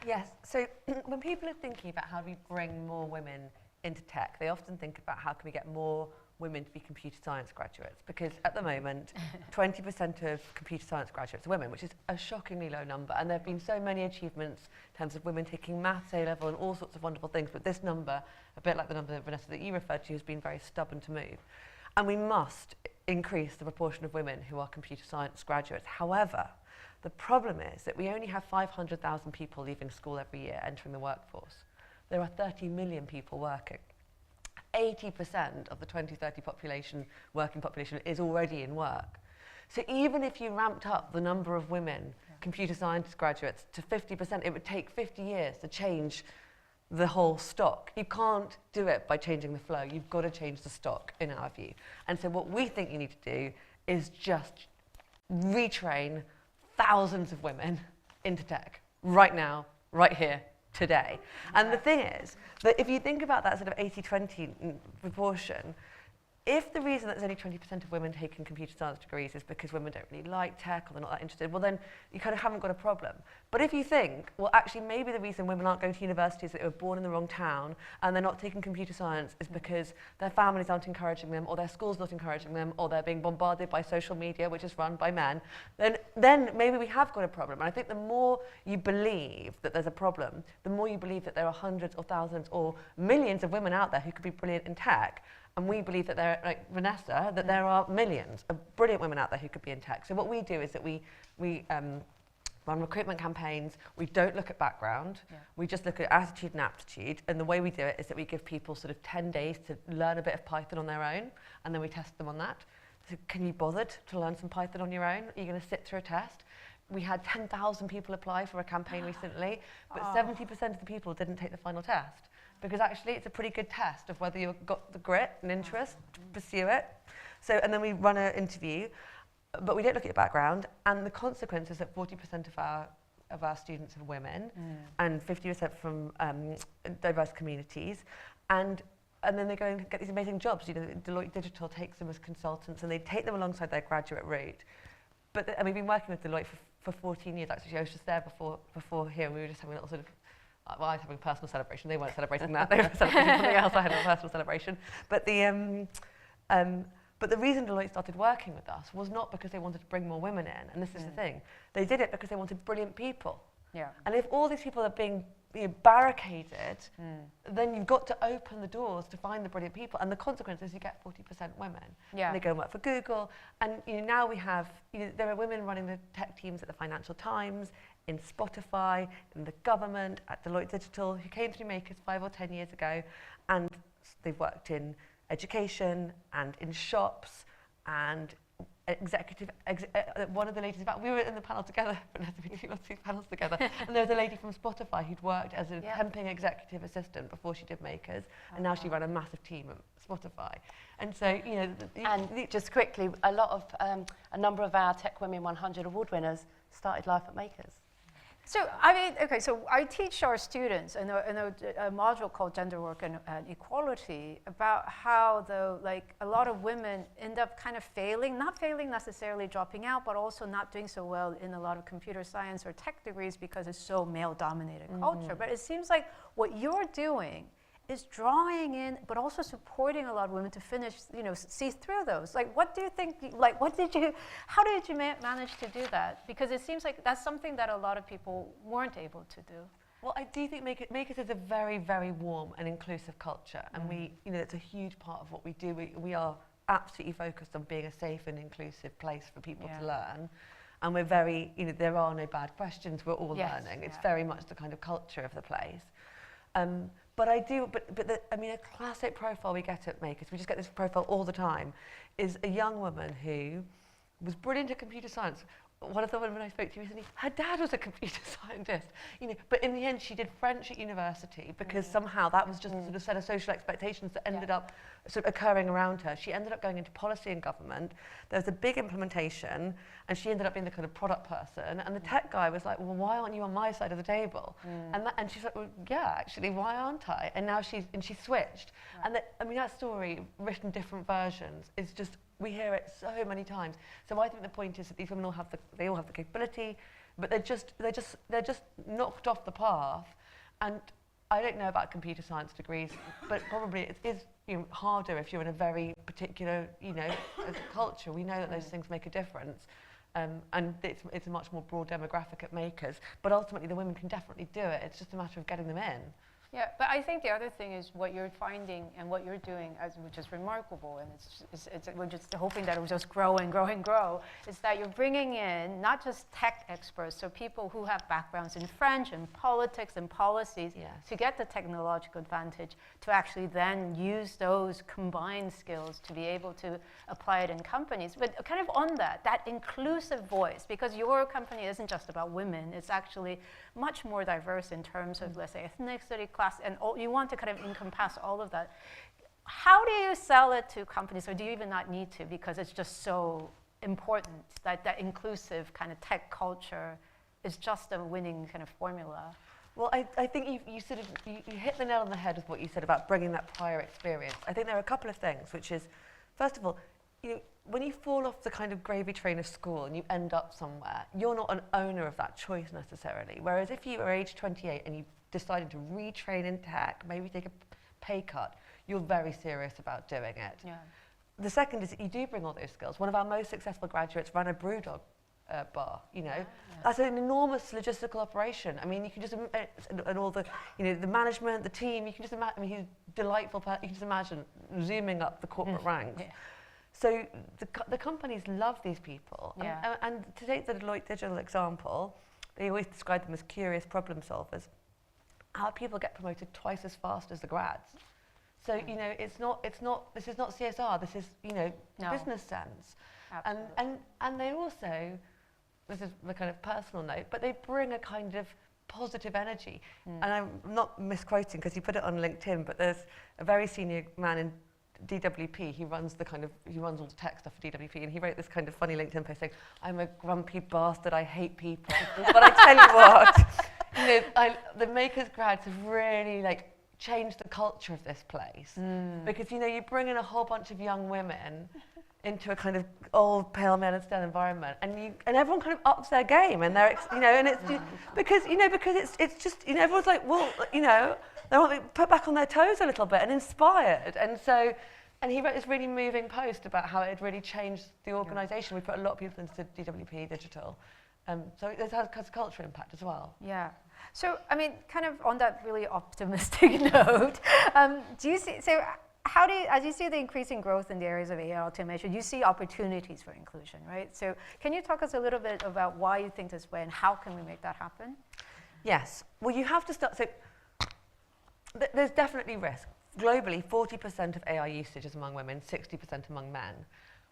Yes, so when people are thinking about how do we bring more women into tech, they often think about how can we get more women to be computer science graduates, because at the moment 20% of computer science graduates are women, which is a shockingly low number, and there have been so many achievements in terms of women taking maths A-level and all sorts of wonderful things, but this number, a bit like the number, Vanessa, that you referred to, has been very stubborn to move. And we must increase the proportion of women who are computer science graduates. However, the problem is that we only have 500,000 people leaving school every year entering the workforce. There are 30 million people working. 80% of the 2030 working population is already in work. So even if you ramped up the number of women, computer science graduates, to 50%, it would take 50 years to change the whole stock. You can't do it by changing the flow. You've got to change the stock, in our view. And so what we think you need to do is just retrain thousands of women into tech, right now, right here, today. And the thing is that if you think about that sort of 80-20 proportion, if the reason that there's only 20% of women taking computer science degrees is because women don't really like tech or they're not that interested, well then you kind of haven't got a problem. But if you think, well actually maybe the reason women aren't going to university is that they were born in the wrong town and they're not taking computer science is because their families aren't encouraging them or their school's not encouraging them or they're being bombarded by social media, which is run by men, then maybe we have got a problem. And I think the more you believe that there's a problem, the more you believe that there are hundreds or thousands or millions of women out there who could be brilliant in tech. And we believe that there, like Vanessa, that there are millions of brilliant women out there who could be in tech. So what we do is that we run recruitment campaigns. We don't look at background. Yeah. We just look at attitude and aptitude. And the way we do it is that we give people sort of 10 days to learn a bit of Python on their own, and then we test them on that. So can you bother to learn some Python on your own? Are you going to sit through a test? We had 10,000 people apply for a campaign recently, but 70% of the people didn't take the final test. Because actually it's a pretty good test of whether you've got the grit and interest to pursue it. So, and then we run an interview, but we don't look at your background, and the consequence is that 40% of our students are women, and 50% from diverse communities, and then they go and get these amazing jobs. You know, Deloitte Digital takes them as consultants, and they take them alongside their graduate route. But and we've been working with Deloitte for 14 years. Actually, I was just there before here, and we were just having a little sort of. Well, I was having a personal celebration. They weren't celebrating that. They were celebrating something else. I had a personal celebration. But the reason Deloitte started working with us was not because they wanted to bring more women in. And this is the thing. They did it because they wanted brilliant people. Yeah. And if all these people are being barricaded, then you've got to open the doors to find the brilliant people. And the consequence is you get 40% women. Yeah. And they go and work for Google. And now we have, there are women running the tech teams at the Financial Times, in Spotify, in the government, at Deloitte Digital, who came through Makers 5 or 10 years ago, and they've worked in education and in shops and one of the ladies, we were in the panel together, Vanessa, we were 2 panels together, and there was a lady from Spotify who'd worked as a temping executive assistant before she did Makers, and now she ran a massive team at Spotify. And so,
just quickly, a number of our Tech Women 100 award winners started life at Makers.
So, I mean, okay, so I teach our students in a module called Gender Work and Equality about how, a lot of women end up kind of not failing necessarily dropping out, but also not doing so well in a lot of computer science or tech degrees because it's so male-dominated culture. But it seems like what you're doing is drawing in, but also supporting a lot of women to finish, see through those. Like, what do you think, how did you manage to do that? Because it seems like that's something that a lot of people weren't able to do.
Well, I do think Makers is a very, very warm and inclusive culture, and it's a huge part of what we do. We are absolutely focused on being a safe and inclusive place for people to learn. And we're very, there are no bad questions, we're all learning. It's very much the kind of culture of the place. But I mean, a classic profile we get at Makers, we just get this profile all the time, is a young woman who was brilliant at computer science. One of the women I spoke to recently, her dad was a computer scientist, but in the end she did French at university because somehow that was just sort of set of social expectations that ended up sort of occurring around her. She ended up going into policy and government. There was a big implementation, and she ended up being the kind of product person. And the tech guy was like, well, why aren't you on my side of the table? And she's like, well, yeah, actually, why aren't I? And now she switched. Right. And that story, written different versions, is just, we hear it so many times. So I think the point is that these women all have the capability, but they're just knocked off the path. And I don't know about computer science degrees, but probably it is harder if you're in a very particular as a culture. We know that those things make a difference, and it's a much more broad demographic at Makers. But ultimately, the women can definitely do it. It's just a matter of getting them in.
Yeah, but I think the other thing is what you're finding and what you're doing, which is remarkable, and we're just hoping that it will just grow and grow and grow, is that you're bringing in not just tech experts, so people who have backgrounds in French and politics and policies to get the technological advantage, to actually then use those combined skills to be able to apply it in companies. But kind of on that inclusive voice, because your company isn't just about women, it's actually much more diverse in terms of, let's say, ethnicity, class, and you want to kind of encompass all of that. How do you sell it to companies, or do you even not need to, because it's just so important that inclusive kind of tech culture is just a winning kind of formula?
Well, I think you sort of you hit the nail on the head with what you said about bringing that prior experience. I think there are a couple of things, which is, first of all, when you fall off the kind of gravy train of school and you end up somewhere, you're not an owner of that choice necessarily. Whereas if you are age 28 and you decided to retrain in tech, maybe take a pay cut, you're very serious about doing it.
Yeah.
The second is that you do bring all those skills. One of our most successful graduates ran a brewdog bar, That's an enormous logistical operation. I mean, you can just, and all the, the management, the team, you can just imagine, he's delightful, you can just imagine zooming up the corporate ranks. Yeah. So the companies love these people.
Yeah.
And to take the Deloitte Digital example, they always describe them as curious problem solvers. Our people get promoted twice as fast as the grads. So, this is not CSR, this is, business sense. And they also, this is the kind of personal note, but they bring a kind of positive energy. And I'm not misquoting because he put it on LinkedIn, but there's a very senior man in DWP, he runs all the tech stuff for DWP, and he wrote this kind of funny LinkedIn post saying, I'm a grumpy bastard, I hate people. But I tell you what, the Makers grads have really changed the culture of this place. Because, you bring in a whole bunch of young women into a kind of old, pale men and stale environment, and everyone kind of ups their game, and they're, and it's because it's just, everyone's like, well, they want to be put back on their toes a little bit and inspired, and he wrote this really moving post about how it had really changed the organisation. We put a lot of people into DWP Digital, so it has a cultural impact as well.
Yeah. So, I mean, kind of on that really optimistic note, do you see? So, as you see the increasing growth in the areas of AI automation, you see opportunities for inclusion, right? So, can you talk us a little bit about why you think this way and how can we make that happen?
Yes. Well, you have to start. So, there's definitely risk. Globally, 40% of AI usage is among women, 60% among men,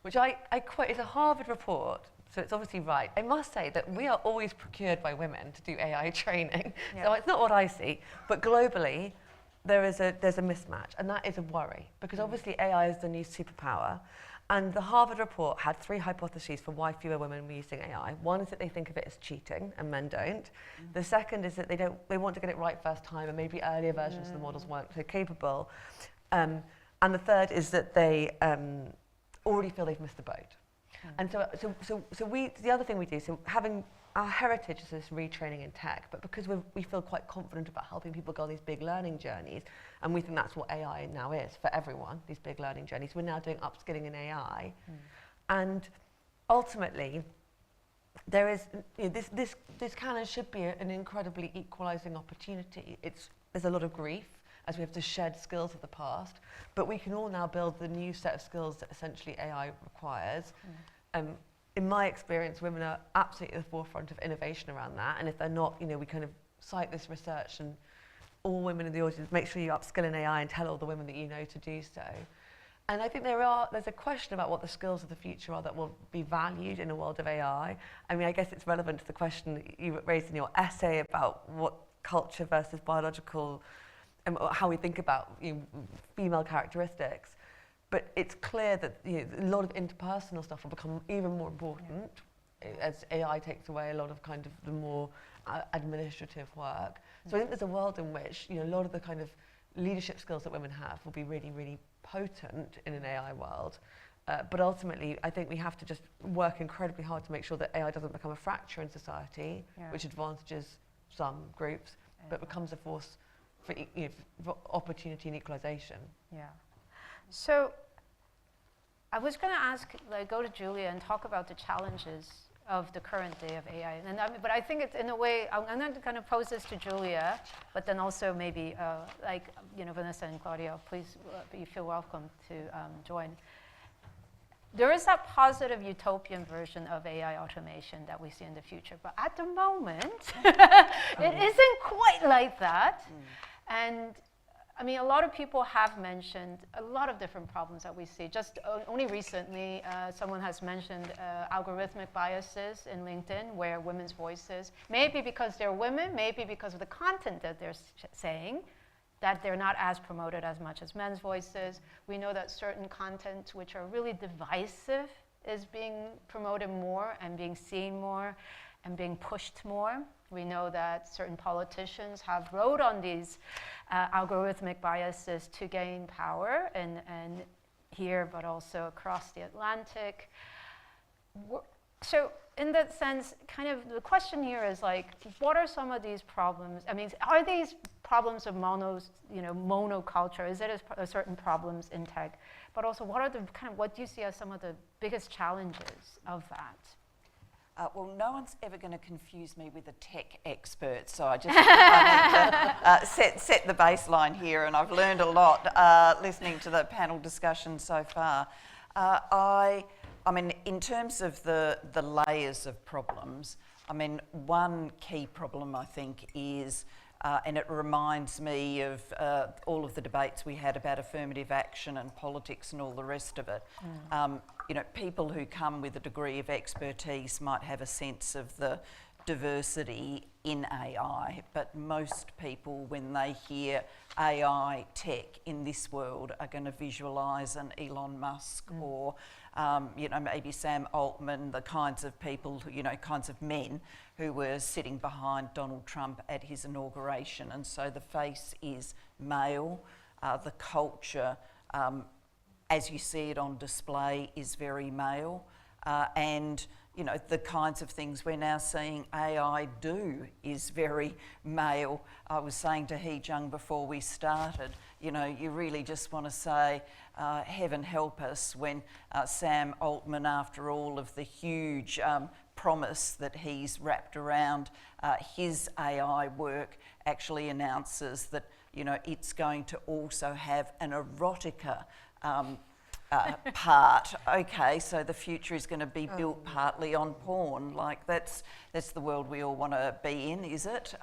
which I quote, it's a Harvard report, so it's obviously right. I must say that we are always procured by women to do AI training, so it's not what I see, but globally, there's a mismatch, and that is a worry, because obviously AI is the new superpower, and the Harvard report had 3 hypotheses for why fewer women were using AI. One is that they think of it as cheating, and men don't. The second is that they want to get it right first time, and maybe earlier versions of the models weren't so capable. And the third is that they already feel they've missed the boat. And so the other thing we do, so having our heritage is this retraining in tech, but because we feel quite confident about helping people go on these big learning journeys, and we think that's what AI now is for everyone, these big learning journeys, we're now doing upskilling in AI. And ultimately, there is, this can and should be an incredibly equalising opportunity. There's a lot of grief, as we have to shed skills of the past, but we can all now build the new set of skills that essentially AI requires. In my experience, women are absolutely at the forefront of innovation around that, and if they're not, we kind of cite this research, and all women in the audience, make sure you upskill in AI and tell all the women that you know to do so. And I think there's a question about what the skills of the future are that will be valued in a world of AI. I mean, I guess it's relevant to the question that you raised in your essay about what culture versus biological, how we think about female characteristics. But it's clear that a lot of interpersonal stuff will become even more important as AI takes away a lot of kind of the more administrative work. So I think there's a world in which a lot of the kind of leadership skills that women have will be really, really potent in an AI world. But ultimately, I think we have to just work incredibly hard to make sure that AI doesn't become a fracture in society, which advantages some groups, but becomes a force for, for opportunity and equalisation.
Yeah. So I was going to ask, go to Julia and talk about the challenges of the current day of AI. But I think it's in a way, I'm going to kind of pose this to Julia, but then also maybe Vanessa and Claudia, please, you feel welcome to join. There is that positive utopian version of AI automation that we see in the future, but at the moment, it isn't quite like that. And I mean, a lot of people have mentioned a lot of different problems that we see. Just only recently, someone has mentioned algorithmic biases in LinkedIn, where women's voices, maybe because they're women, maybe because of the content that they're saying, that they're not as promoted as much as men's voices. We know that certain content which are really divisive is being promoted more and being seen more. and being pushed more. We know that certain politicians have rode on these algorithmic biases to gain power, and here, but also across the Atlantic. So in that sense, kind of the question here is like, what are some of these problems? I mean, are these problems of monoculture? Is it a certain problems in tech? But also, what are the what do you see as some of the biggest challenges of that?
Well, no one's ever going to confuse me with a tech expert, so I just I need to set the baseline here, and I've learned a lot listening to the panel discussion so far. I mean, in terms of the layers of problems, I mean, one key problem I think is, and it reminds me of all of the debates we had about affirmative action and politics and all the rest of it. People who come with a degree of expertise might have a sense of the diversity in AI, but most people, when they hear AI tech in this world, are going to visualise an Elon Musk or maybe Sam Altman, the kinds of people, kinds of men who were sitting behind Donald Trump at his inauguration. And so the face is male, the culture, as you see it on display, is very male. And the kinds of things we're now seeing AI do is very male. I was saying to Heejung before we started, you really just want to say, heaven help us when Sam Altman, after all of the huge promise that he's wrapped around his AI work, actually announces that, it's going to also have an erotica part. Okay, so the future is going to be built partly on porn. Like that's the world we all want to be in, is it?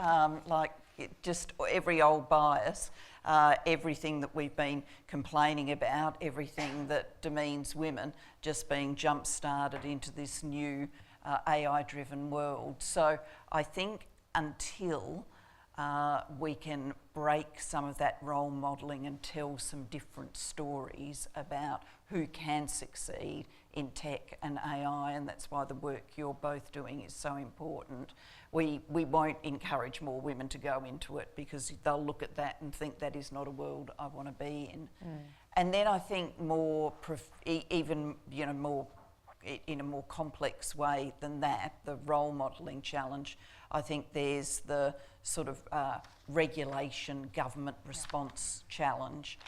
Just every old bias, everything that we've been complaining about, everything that demeans women, just being jump-started into this new AI-driven world. So I think until we can break some of that role modelling and tell some different stories about who can succeed in tech and AI, and that's why the work you're both doing is so important. We won't encourage more women to go into it because they'll look at that and think that is not a world I want to be in. And then I think more, more in a more complex way than that, the role modelling challenge, I think there's the sort of regulation, government response challenge,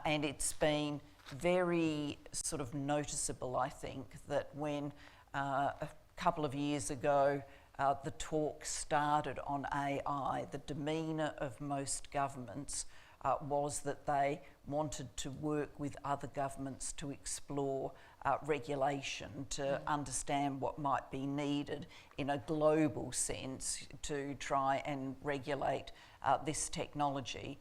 and it's been very sort of noticeable, I think, that when a couple of years ago the talk started on AI, the demeanour of most governments was that they wanted to work with other governments to explore regulation, to understand what might be needed in a global sense to try and regulate this technology.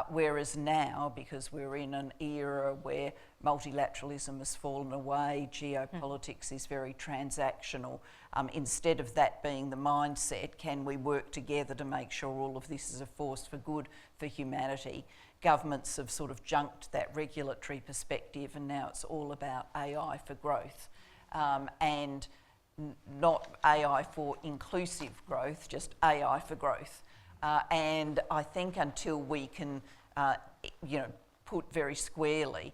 Whereas now, because we're in an era where multilateralism has fallen away, geopolitics is very transactional, instead of that being the mindset, can we work together to make sure all of this is a force for good for humanity? Governments have sort of junked that regulatory perspective, and now it's all about AI for growth, and not AI for inclusive growth, just AI for growth. And I think until we can, put very squarely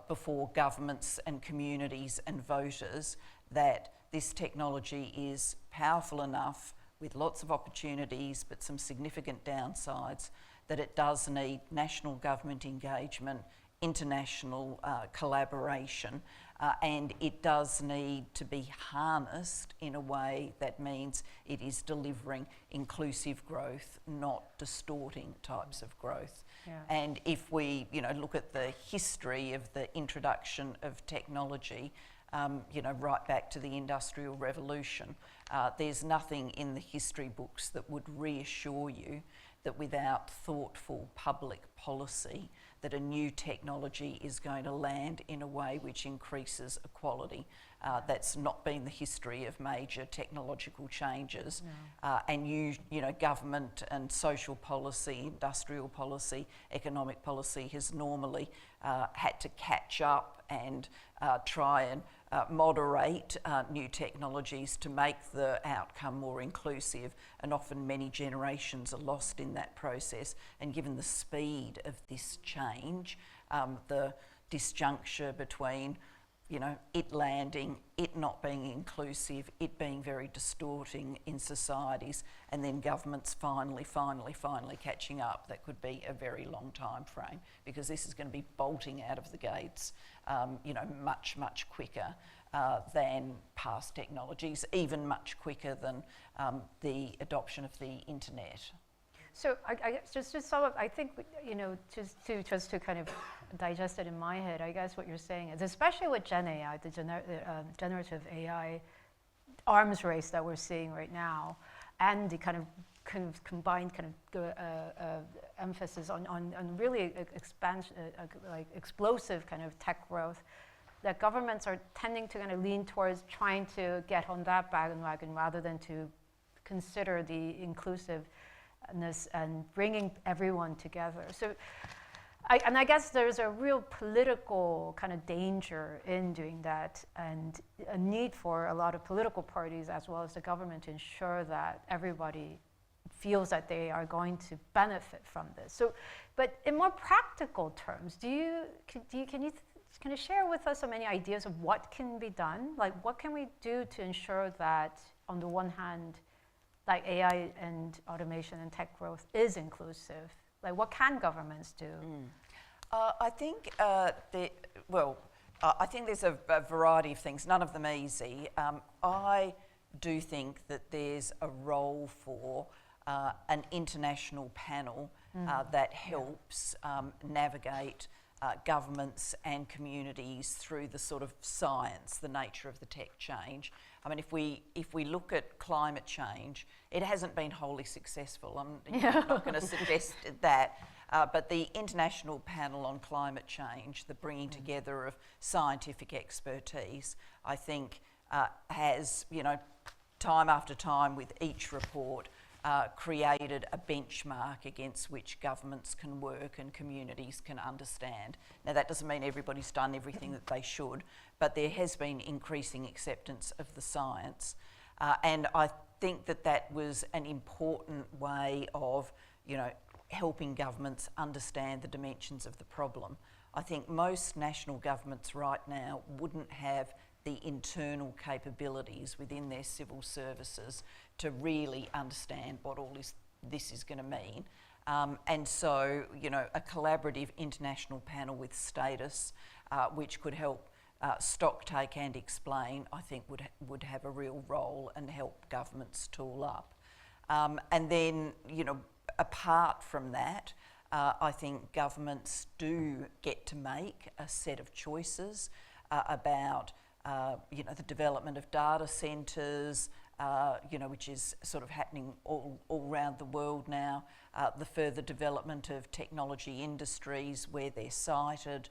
before governments and communities and voters that this technology is powerful enough with lots of opportunities but some significant downsides, that it does need national government engagement, international collaboration, and it does need to be harnessed in a way that means it is delivering inclusive growth, not distorting types of growth. Yeah. And if we, look at the history of the introduction of technology, right back to the Industrial Revolution, there's nothing in the history books that would reassure you that without thoughtful public policy, that a new technology is going to land in a way which increases equality That's not been the history of major technological changes. And you know, government and social policy, industrial policy, economic policy has normally had to catch up and try and moderate new technologies to make the outcome more inclusive, and often many generations are lost in that process. And given the speed of this change, the disjuncture between, you know, it landing, it not being inclusive, it being very distorting in societies, and then governments finally catching up, that could be a very long time frame, because this is going to be bolting out of the gates, you know, much quicker than past technologies, even much quicker than the adoption of the internet.
So I guess just to sum up, I think, you know, just to kind of digest it in my head, I guess what you're saying is, especially with Gen AI, the generative AI arms race that we're seeing right now, and the kind of combined kind of emphasis on really expansion, like explosive kind of tech growth, that governments are tending to kind of lean towards trying to get on that bandwagon rather than to consider the inclusiveness and bringing everyone together. So, I guess there's a real political kind of danger in doing that, and a need for a lot of political parties as well as the government to ensure that everybody feels that they are going to benefit from this. So, but in more practical terms, can you share with us so many ideas of what can be done? Like, what can we do to ensure that, on the one hand, like AI and automation and tech growth is inclusive? Like, what can governments do?
I think I think there's a variety of things, none of them easy. I do think that there's a role for an international panel that helps navigate governments and communities through the sort of science, the nature of the tech change. I mean, if we look at climate change, it hasn't been wholly successful. I'm not going to suggest that, but the International Panel on Climate Change, the bringing together of scientific expertise, I think has, you know, time after time with each report, created a benchmark against which governments can work and communities can understand. Now, that doesn't mean everybody's done everything that they should, but there has been increasing acceptance of the science. And I think that that was an important way of, you know, helping governments understand the dimensions of the problem. I think most national governments right now wouldn't have the internal capabilities within their civil services to really understand what all this is going to mean. And so, you know, a collaborative international panel with status, which could help stock take and explain, I think would have a real role and help governments tool up. And then, you know, apart from that, I think governments do get to make a set of choices about you know, the development of data centres, you know, which is sort of happening all around the world now, the further development of technology industries where they're sited,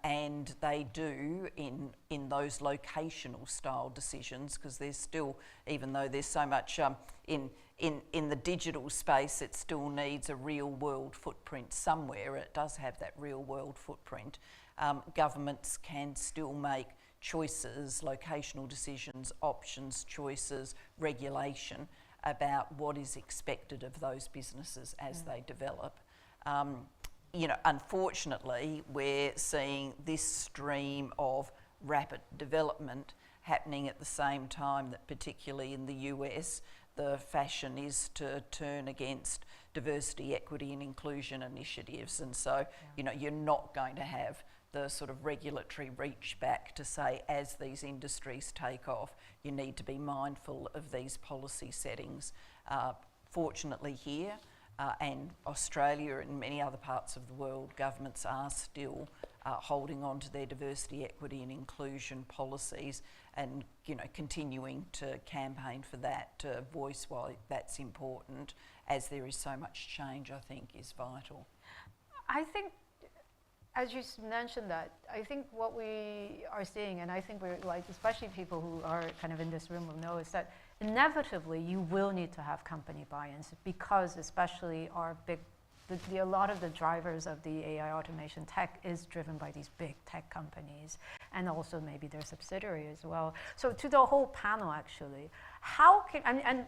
and they do in those locational style decisions, because there's still, even though there's so much in the digital space, it still needs a real world footprint somewhere. It does have that real world footprint. Governments can still make choices, locational decisions, options, choices, regulation about what is expected of those businesses as they develop. You know, unfortunately, we're seeing this stream of rapid development happening at the same time that, particularly in the US, the fashion is to turn against diversity, equity and inclusion initiatives. And so, you know, you're not going to have the sort of regulatory reach back to say, as these industries take off, you need to be mindful of these policy settings. Fortunately here, and Australia and many other parts of the world, governments are still holding on to their diversity, equity and inclusion policies, and, you know, continuing to campaign for that, to voice why that's important, as there is so much change, I think, is vital.
I think as you mentioned that, I think what we are seeing, and I think we're like, especially people who are kind of in this room will know, is that inevitably you will need to have company buy-ins, because especially our big, a lot of the drivers of the AI automation tech is driven by these big tech companies, and also maybe their subsidiary as well. So to the whole panel, actually, how can,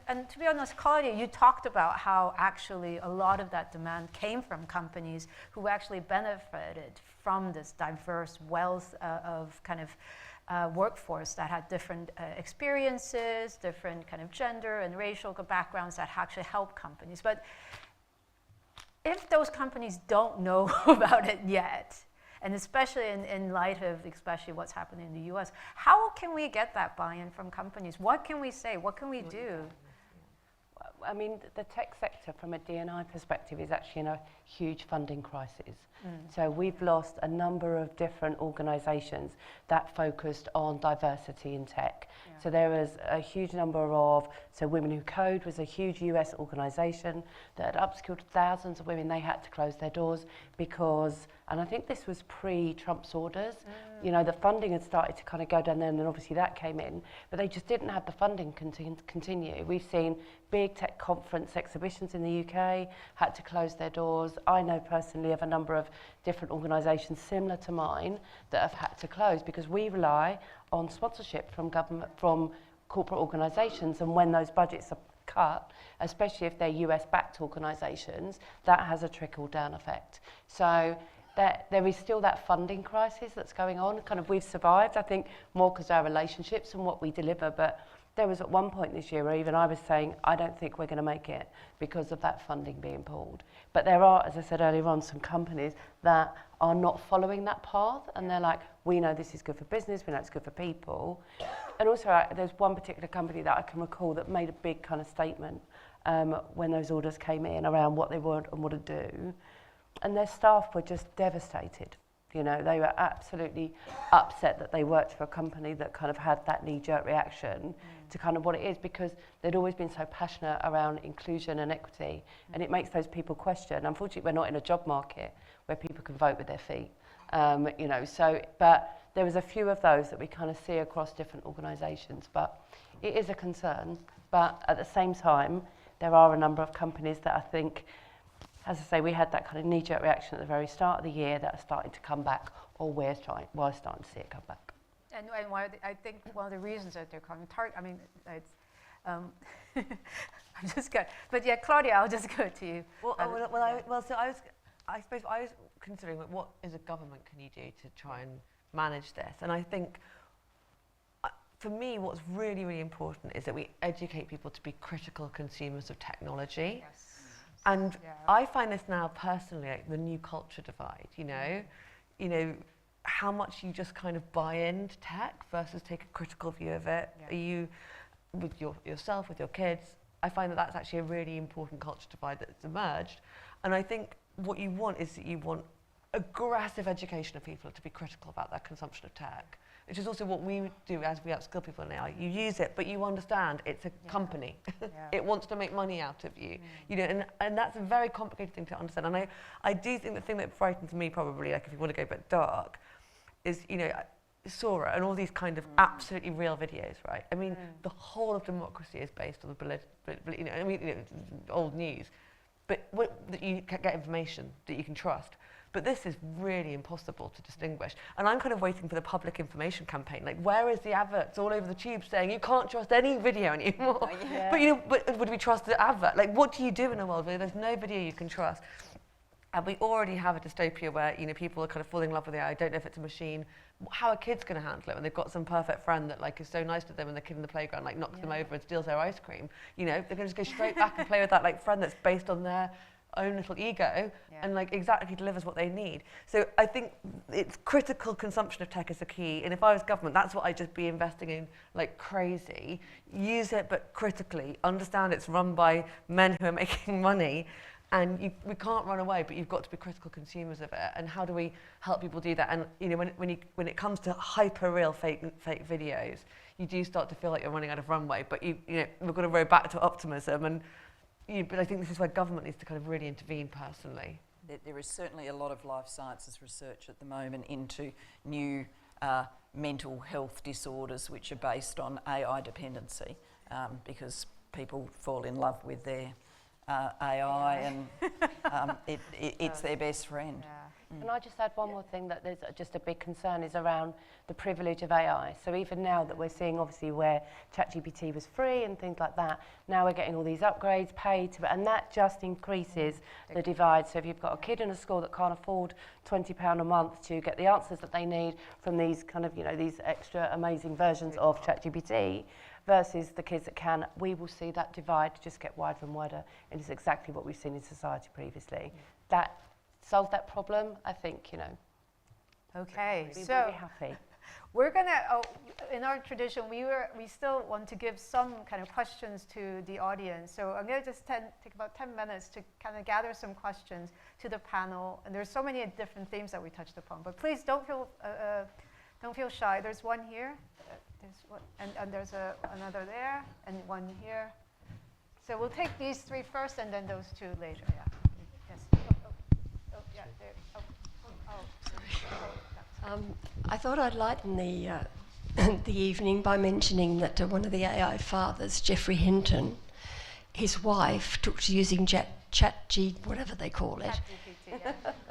and to be honest, Claudia, you talked about how actually a lot of that demand came from companies who actually benefited from this diverse wealth of kind of workforce that had different experiences, different kind of gender and racial backgrounds that actually help companies. But if those companies don't know about it yet, and especially in light of especially what's happening in the US, how can we get that buy-in from companies? What can we say? What can we do?
I mean, the tech sector from a D&I perspective is actually in a huge funding crisis. So we've lost a number of different organisations that focused on diversity in tech. Yeah. So there was a huge number of, so Women Who Code was a huge US organisation that had upskilled thousands of women. They had to close their doors because, and I think this was pre-Trump's orders, you know, the funding had started to kind of go down there, and then obviously that came in, but they just didn't have the funding continue. We've seen big tech conference exhibitions in the UK had to close their doors. I know personally of a number of different organisations similar to mine that have had to close because we rely on sponsorship from government, from corporate organisations, and when those budgets are cut, especially if they're US-backed organisations, that has a trickle-down effect. So there is still that funding crisis that's going on. Kind of we've survived, I think, more because our relationships and what we deliver, but there was at one point this year where even I was saying, I don't think we're going to make it because of that funding being pulled. But there are, as I said earlier on, some companies that are not following that path, and they're like, we know this is good for business, we know it's good for people. And also there's one particular company that I can recall that made a big kind of statement when those orders came in around what they would and wouldn't do. And their staff were just devastated. You know, they were absolutely upset that they worked for a company that kind of had that knee-jerk reaction to kind of what it is, because they'd always been so passionate around inclusion and equity, and it makes those people question. Unfortunately, we're not in a job market where people can vote with their feet, you know. So, but there was a few of those that we kind of see across different organisations. But it is a concern. But at the same time, there are a number of companies that I think, as I say, we had that kind of knee-jerk reaction at the very start of the year that are starting to come back, or we're starting to see it come back.
And I think one of the reasons that they're coming, I mean, it's, I'm just good. But yeah, Claudia, I'll just go to you.
So I suppose I was considering, like, what as a government can you do to try and manage this? And I think, for me, what's really, really important is that we educate people to be critical consumers of technology.
Yes.
And I find this now personally, like the new culture divide, you know, how much you just kind of buy into tech versus take a critical view of it. Yeah. Are you, with yourself, with your kids? I find that that's actually a really important culture divide that's emerged. And I think what you want is that you want aggressive education of people to be critical about their consumption of tech, which is also what we do as we upskill people in AI. You use it, but you understand it's a company. It wants to make money out of you. You know, and that's a very complicated thing to understand. And I do think the thing that frightens me probably, like if you want to go a bit dark, is, you know, Sora and all these kind of absolutely real videos, right? I mean, the whole of democracy is based on the, you know, I mean, you know, old news, but that you can get information that you can trust. But this is really impossible to distinguish. And I'm kind of waiting for the public information campaign. Like, where is the adverts all over the tube saying you can't trust any video anymore? But, you know, but would we trust the advert? Like, what do you do in a world where there's no video you can trust? And we already have a dystopia where, you know, people are kind of falling in love with AI. I don't know if it's a machine. How are kids going to handle it when they've got some perfect friend that, like, is so nice to them and the kid in the playground, like, knocks them over and steals their ice cream? You know, they're going to just go straight back and play with that, like, friend that's based on their own little ego and, like, exactly delivers what they need. So I think it's critical consumption of tech is the key. And if I was government, that's what I'd just be investing in like crazy. Use it, but critically. Understand it's run by men who are making money. And we can't run away, but you've got to be critical consumers of it. And how do we help people do that? And, you know, when it comes to hyper real fake videos, you do start to feel like you're running out of runway. But you know, we've got to row back to optimism. And but I think this is where government needs to kind of really intervene personally.
There is certainly a lot of life sciences research at the moment into new mental health disorders which are based on AI dependency, because people fall in love with their AI and it's their best friend.
Can I just add one more thing that there's just a big concern is around the privilege of AI. So even now that we're seeing obviously where ChatGPT was free and things like that, now we're getting all these upgrades paid to, and that just increases the divide. So if you've got a kid in a school that can't afford £20 a month to get the answers that they need from these kind of, these extra amazing versions of ChatGPT versus the kids that can, we will see that divide just get wider and wider. And it's exactly what we've seen in society previously. That solve that problem, I think,
Okay,
we'll
so
be happy.
we're gonna, in our tradition, we still want to give some kind of questions to the audience. So I'm gonna just take about 10 minutes to kind of gather some questions to the panel. And there's so many different themes that we touched upon, but please don't feel shy. There's one here, there's one, and there's another there, and one here. So we'll take these three first, and then those two later. Yeah. Yes. Yeah. There.
I thought I'd lighten the the evening by mentioning that one of the AI fathers, Geoffrey Hinton, his wife took to using whatever they call it,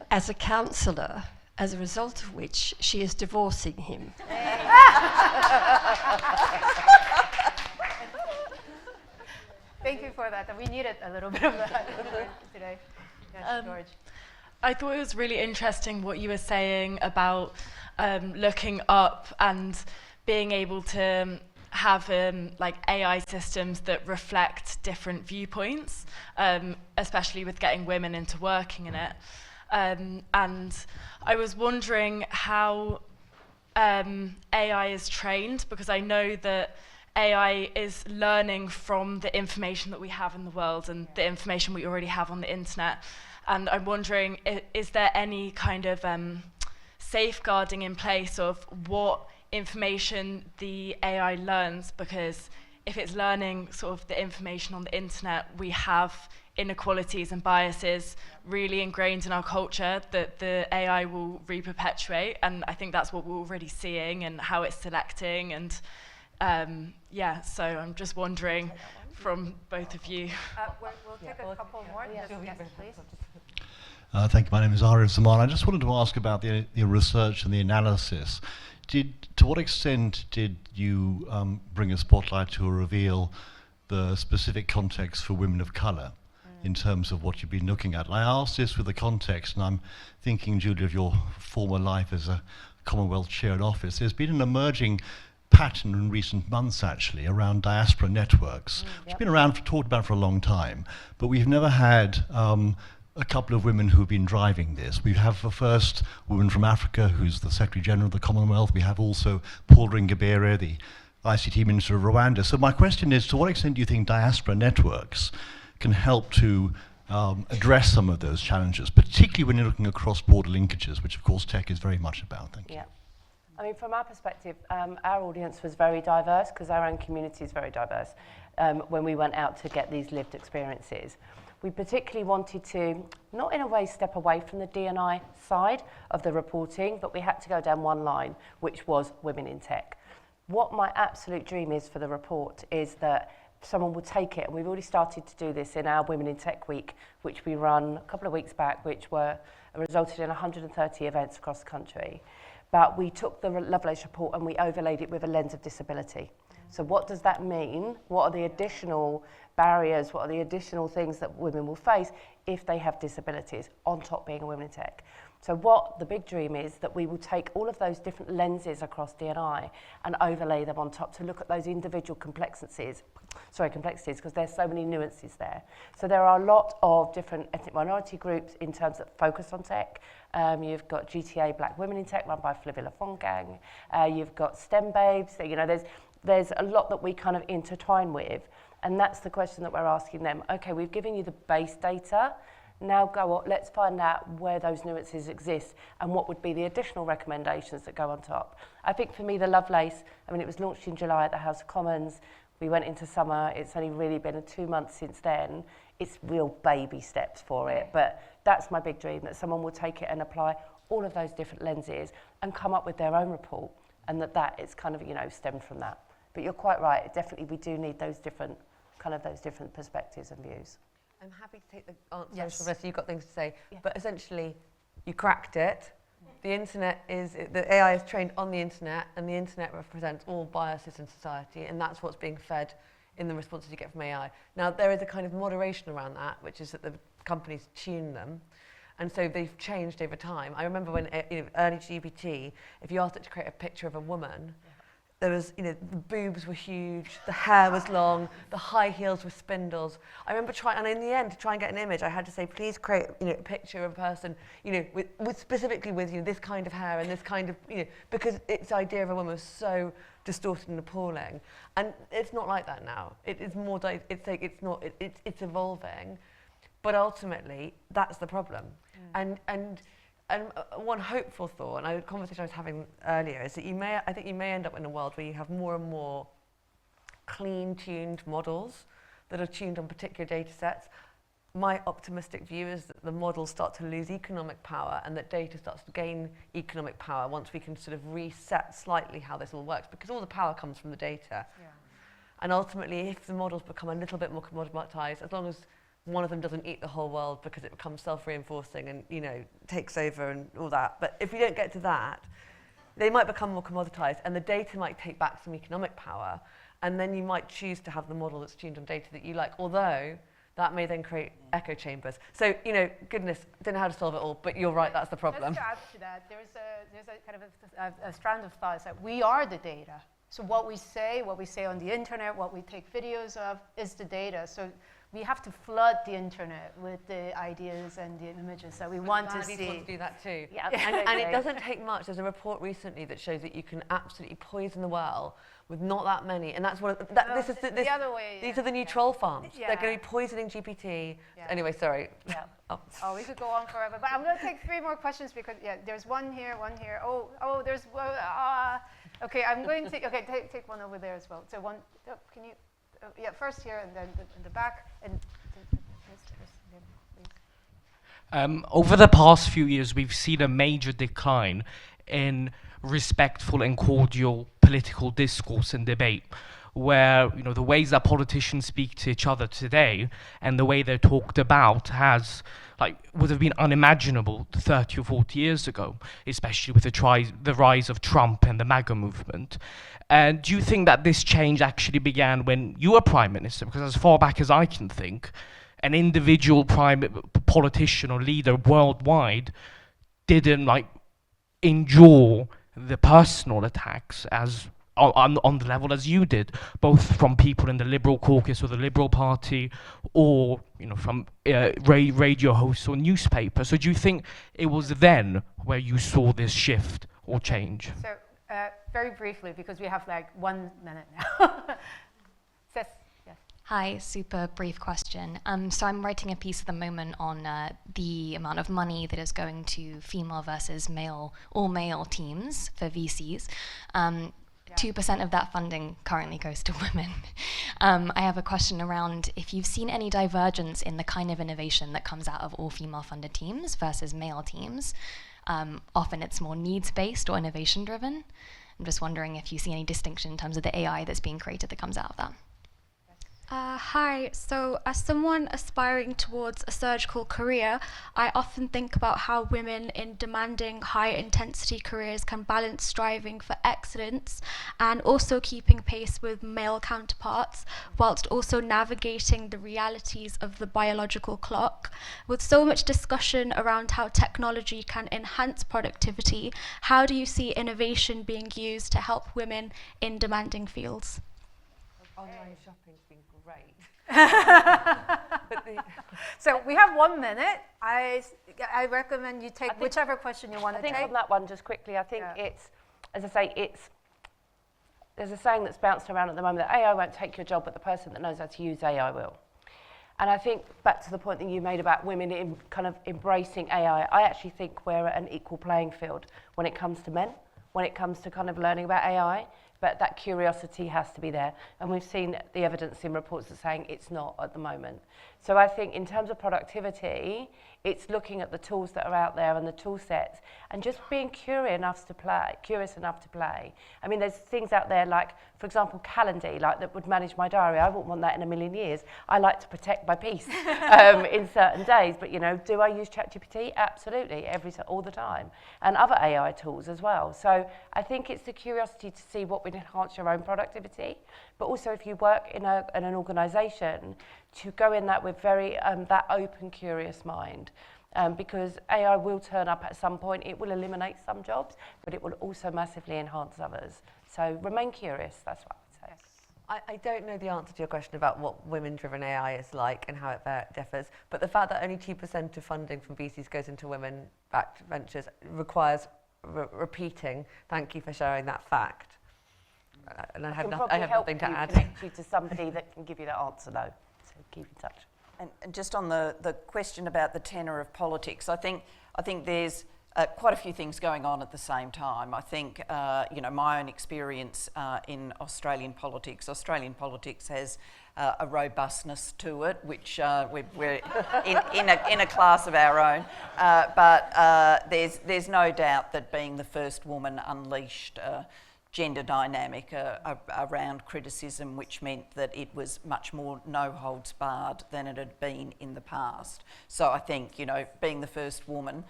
as a counsellor, as a result of which she is divorcing him.
Thank you for that. We needed a little bit of that today. Yes, George.
I thought it was really interesting what you were saying about looking up and being able to have like AI systems that reflect different viewpoints, especially with getting women into working in it. And I was wondering how AI is trained, because I know that AI is learning from the information that we have in the world and the information we already have on the internet. And I'm wondering, is there any kind of safeguarding in place of what information the AI learns? Because if it's learning sort of the information on the internet, we have inequalities and biases really ingrained in our culture that the AI will re-perpetuate. And I think that's what we're already seeing and how it's selecting. And so I'm just wondering from both of you.
We'll take a couple more. Yes, please.
Thank you. My name is Arif Zaman. I just wanted to ask about the research and the analysis. To what extent did you bring a spotlight to reveal the specific context for women of colour in terms of what you've been looking at? And I ask this with the context, and I'm thinking, Julia, of your former life as a Commonwealth chair in office. There's been an emerging pattern in recent months, actually, around diaspora networks, which have been around, talked about for a long time, but we've never had a couple of women who've been driving this. We have the first woman from Africa who's the Secretary General of the Commonwealth. We have also Paul Ringabere, the ICT Minister of Rwanda. So my question is, to what extent do you think diaspora networks can help to address some of those challenges, particularly when you're looking at cross-border linkages, which of course tech is very much about? Thank you.
Yeah. I mean, from our perspective, our audience was very diverse because our own community is very diverse when we went out to get these lived experiences. We particularly wanted to, not in a way step away from the D&I side of the reporting, but we had to go down one line, which was women in tech. What my absolute dream is for the report is that someone will take it, and we've already started to do this in our Women in Tech Week, which we run a couple of weeks back, which resulted in 130 events across the country. But we took the Lovelace Report and we overlaid it with a lens of disability. So what does that mean? What are the additional barriers? What are the additional things that women will face if they have disabilities, on top being a woman in tech? So what the big dream is that we will take all of those different lenses across D&I and overlay them on top to look at those individual complexities, because there's so many nuances there. So there are a lot of different ethnic minority groups in terms that focus on tech. You've got GTA Black Women in Tech run by Flavilla Fongang. You've got STEM Babes. You know, there's a lot that we kind of intertwine with. And that's the question that we're asking them. Okay, we've given you the base data. Now go on, let's find out where those nuances exist and what would be the additional recommendations that go on top. I think for me, the Lovelace, I mean, it was launched in July at the House of Commons. We went into summer. It's only really been 2 months since then. It's real baby steps for it, but That's my big dream, that someone will take it and apply all of those different lenses and come up with their own report, and that is kind of, stemmed from that. But you're quite right, definitely we do need those different perspectives and views.
I'm happy to take the answer.
Yes.
Vanessa, you've got things to say.
Yeah.
But essentially, you cracked it. The AI is trained on the internet, and the internet represents all biases in society, and that's what's being fed in the responses you get from AI. Now, there is a kind of moderation around that, which is that the companies tune them, and so they've changed over time. I remember when early GPT, if you asked it to create a picture of a woman, there was, the boobs were huge, the hair was long, the high heels were spindles. I remember trying, and in the end, to try and get an image, I had to say, please create, a picture of a person, with specifically with this kind of hair and this kind of, because its idea of a woman was so distorted and appalling. And it's not like that now. It is more, it's evolving, but ultimately, that's the problem. And one hopeful thought, and a conversation I was having earlier, is that I think you may end up in a world where you have more and more clean-tuned models that are tuned on particular data sets. My optimistic view is that the models start to lose economic power and that data starts to gain economic power once we can sort of reset slightly how this all works, because all the power comes from the data. Yeah. And ultimately, if the models become a little bit more commoditized, as long as one of them doesn't eat the whole world because it becomes self-reinforcing and, takes over and all that. But if you don't get to that, they might become more commoditized and the data might take back some economic power, and then you might choose to have the model that's tuned on data that you like, although that may then create echo chambers. So, goodness, don't know how to solve it all, but you're right, that's the problem.
Just to add to that, there's a kind of a strand of thought that we are the data. So what we say on the internet, what we take videos of is the data. So we have to flood the internet with the ideas and the images that we want to see.
Want to do that too.
Yeah,
and it doesn't take much. There's a report recently that shows that you can absolutely poison the well with not that many. And that's one of the other way. These are the new troll farms. Yeah. They're going to be poisoning GPT. Yeah. Anyway, sorry.
Yeah. We could go on forever. But I'm going to take 3 more questions because there's one here. Oh, there's okay. I'm going to take one over there as well. So one. Can you? First here and then in the back.
Over the past few years, we've seen a major decline in respectful and cordial political discourse and debate, where the ways that politicians speak to each other today and the way they're talked about would have been unimaginable 30 or 40 years ago, especially with the rise of Trump and the MAGA movement. And do you think that this change actually began when you were Prime Minister? Because as far back as I can think, an individual politician or leader worldwide didn't endure the personal attacks as on the level as you did, both from people in the Liberal caucus or the Liberal Party, or from radio hosts or newspapers. So do you think it was then where you saw this shift or change?
So very briefly, because we have 1 minute now. Yes.
Hi, super brief question. So I'm writing a piece at the moment on the amount of money that is going to female versus male, all male teams for VCs. 2% of that funding currently goes to women. I have a question around if you've seen any divergence in the kind of innovation that comes out of all female-funded teams versus male teams. Often it's more needs-based or innovation-driven. I'm just wondering if you see any distinction in terms of the AI that's being created that comes out of that.
Hi, so as someone aspiring towards a surgical career, I often think about how women in demanding high intensity careers can balance striving for excellence and also keeping pace with male counterparts, whilst also navigating the realities of the biological clock. With so much discussion around how technology can enhance productivity, how do you see innovation being used to help women in demanding fields?
Online shopping's been great.
So we have 1 minute. I recommend you take whichever question you want to take.
I think on that one, just quickly, I think it's, as I say, there's a saying that's bounced around at the moment that AI won't take your job, but the person that knows how to use AI will. And I think back to the point that you made about women kind of embracing AI, I actually think we're at an equal playing field when it comes to men, when it comes to kind of learning about AI. But that curiosity has to be there. And we've seen the evidence in reports that saying it's not at the moment. So I think in terms of productivity, It's looking at the tools that are out there and the tool sets and just being curious enough to play. I mean, there's things out there like, for example, Calendly, like that would manage my diary. I wouldn't want that in a million years. I like to protect my peace in certain days. But, you know, do I use ChatGPT? Absolutely, all the time. And other AI tools as well. So I think it's the curiosity to see what would enhance your own productivity. But also if you work in an organisation, to go in that with very that open, curious mind. Because AI will turn up at some point. It will eliminate some jobs, but it will also massively enhance others. So remain curious, that's what I would say.
I don't know the answer to your question about what women-driven AI is like and how it differs, but the fact that only 2% of funding from VCs goes into women-backed ventures requires repeating. Thank you for sharing that fact. And I have nothing to add.
Connect you to somebody that can give you the answer, though. So keep in touch.
And just on the question about the tenor of politics, I think there's quite a few things going on at the same time. I think, my own experience in Australian politics has a robustness to it, which we're in a class of our own. But there's no doubt that being the first woman unleashed gender dynamic around criticism, which meant that it was much more no holds barred than it had been in the past. So I think, being the first woman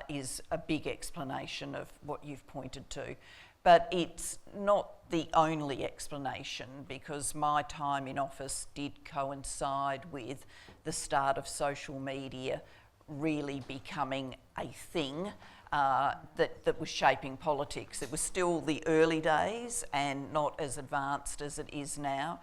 is a big explanation of what you've pointed to. But it's not the only explanation, because my time in office did coincide with the start of social media really becoming a thing that was shaping politics. It was still the early days and not as advanced as it is now,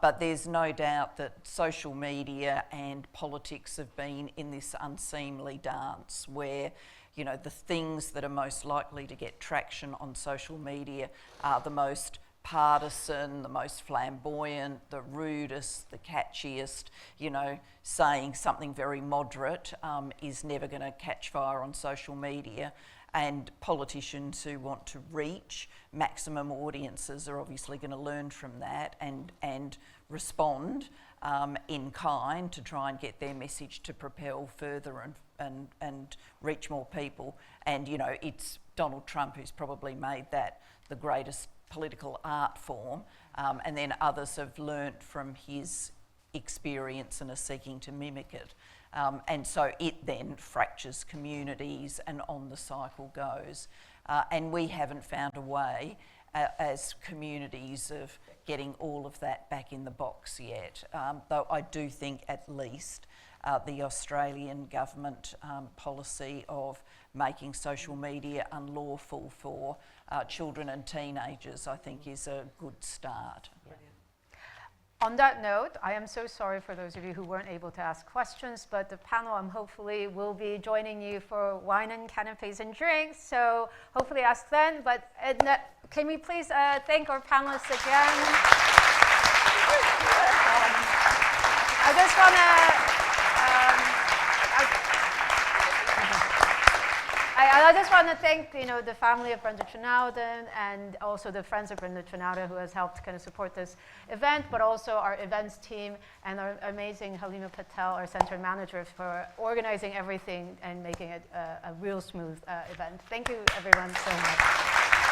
but there's no doubt that social media and politics have been in this unseemly dance where, the things that are most likely to get traction on social media are the most partisan, the most flamboyant, the rudest, the catchiest. Saying something very moderate is never going to catch fire on social media. And politicians who want to reach maximum audiences are obviously going to learn from that and respond in kind to try and get their message to propel further and reach more people. And, it's Donald Trump who's probably made that the greatest political art form, and then others have learnt from his experience and are seeking to mimic it. And so it then fractures communities and on the cycle goes. And we haven't found a way as communities of getting all of that back in the box yet. Though I do think at least the Australian government policy of making social media unlawful for children and teenagers, I think, is a good start.
Yeah. On that note, I am so sorry for those of you who weren't able to ask questions, but the panel hopefully will be joining you for wine and canapes and drinks, so hopefully ask then. But can we please thank our panelists again? I just want to I just want to thank the family of Brenda Trenowden and also the Friends of Brenda Trenowden who has helped kind of support this event, but also our events team and our amazing Halima Patel, our center manager, for organizing everything and making it a real smooth event. Thank you everyone so much.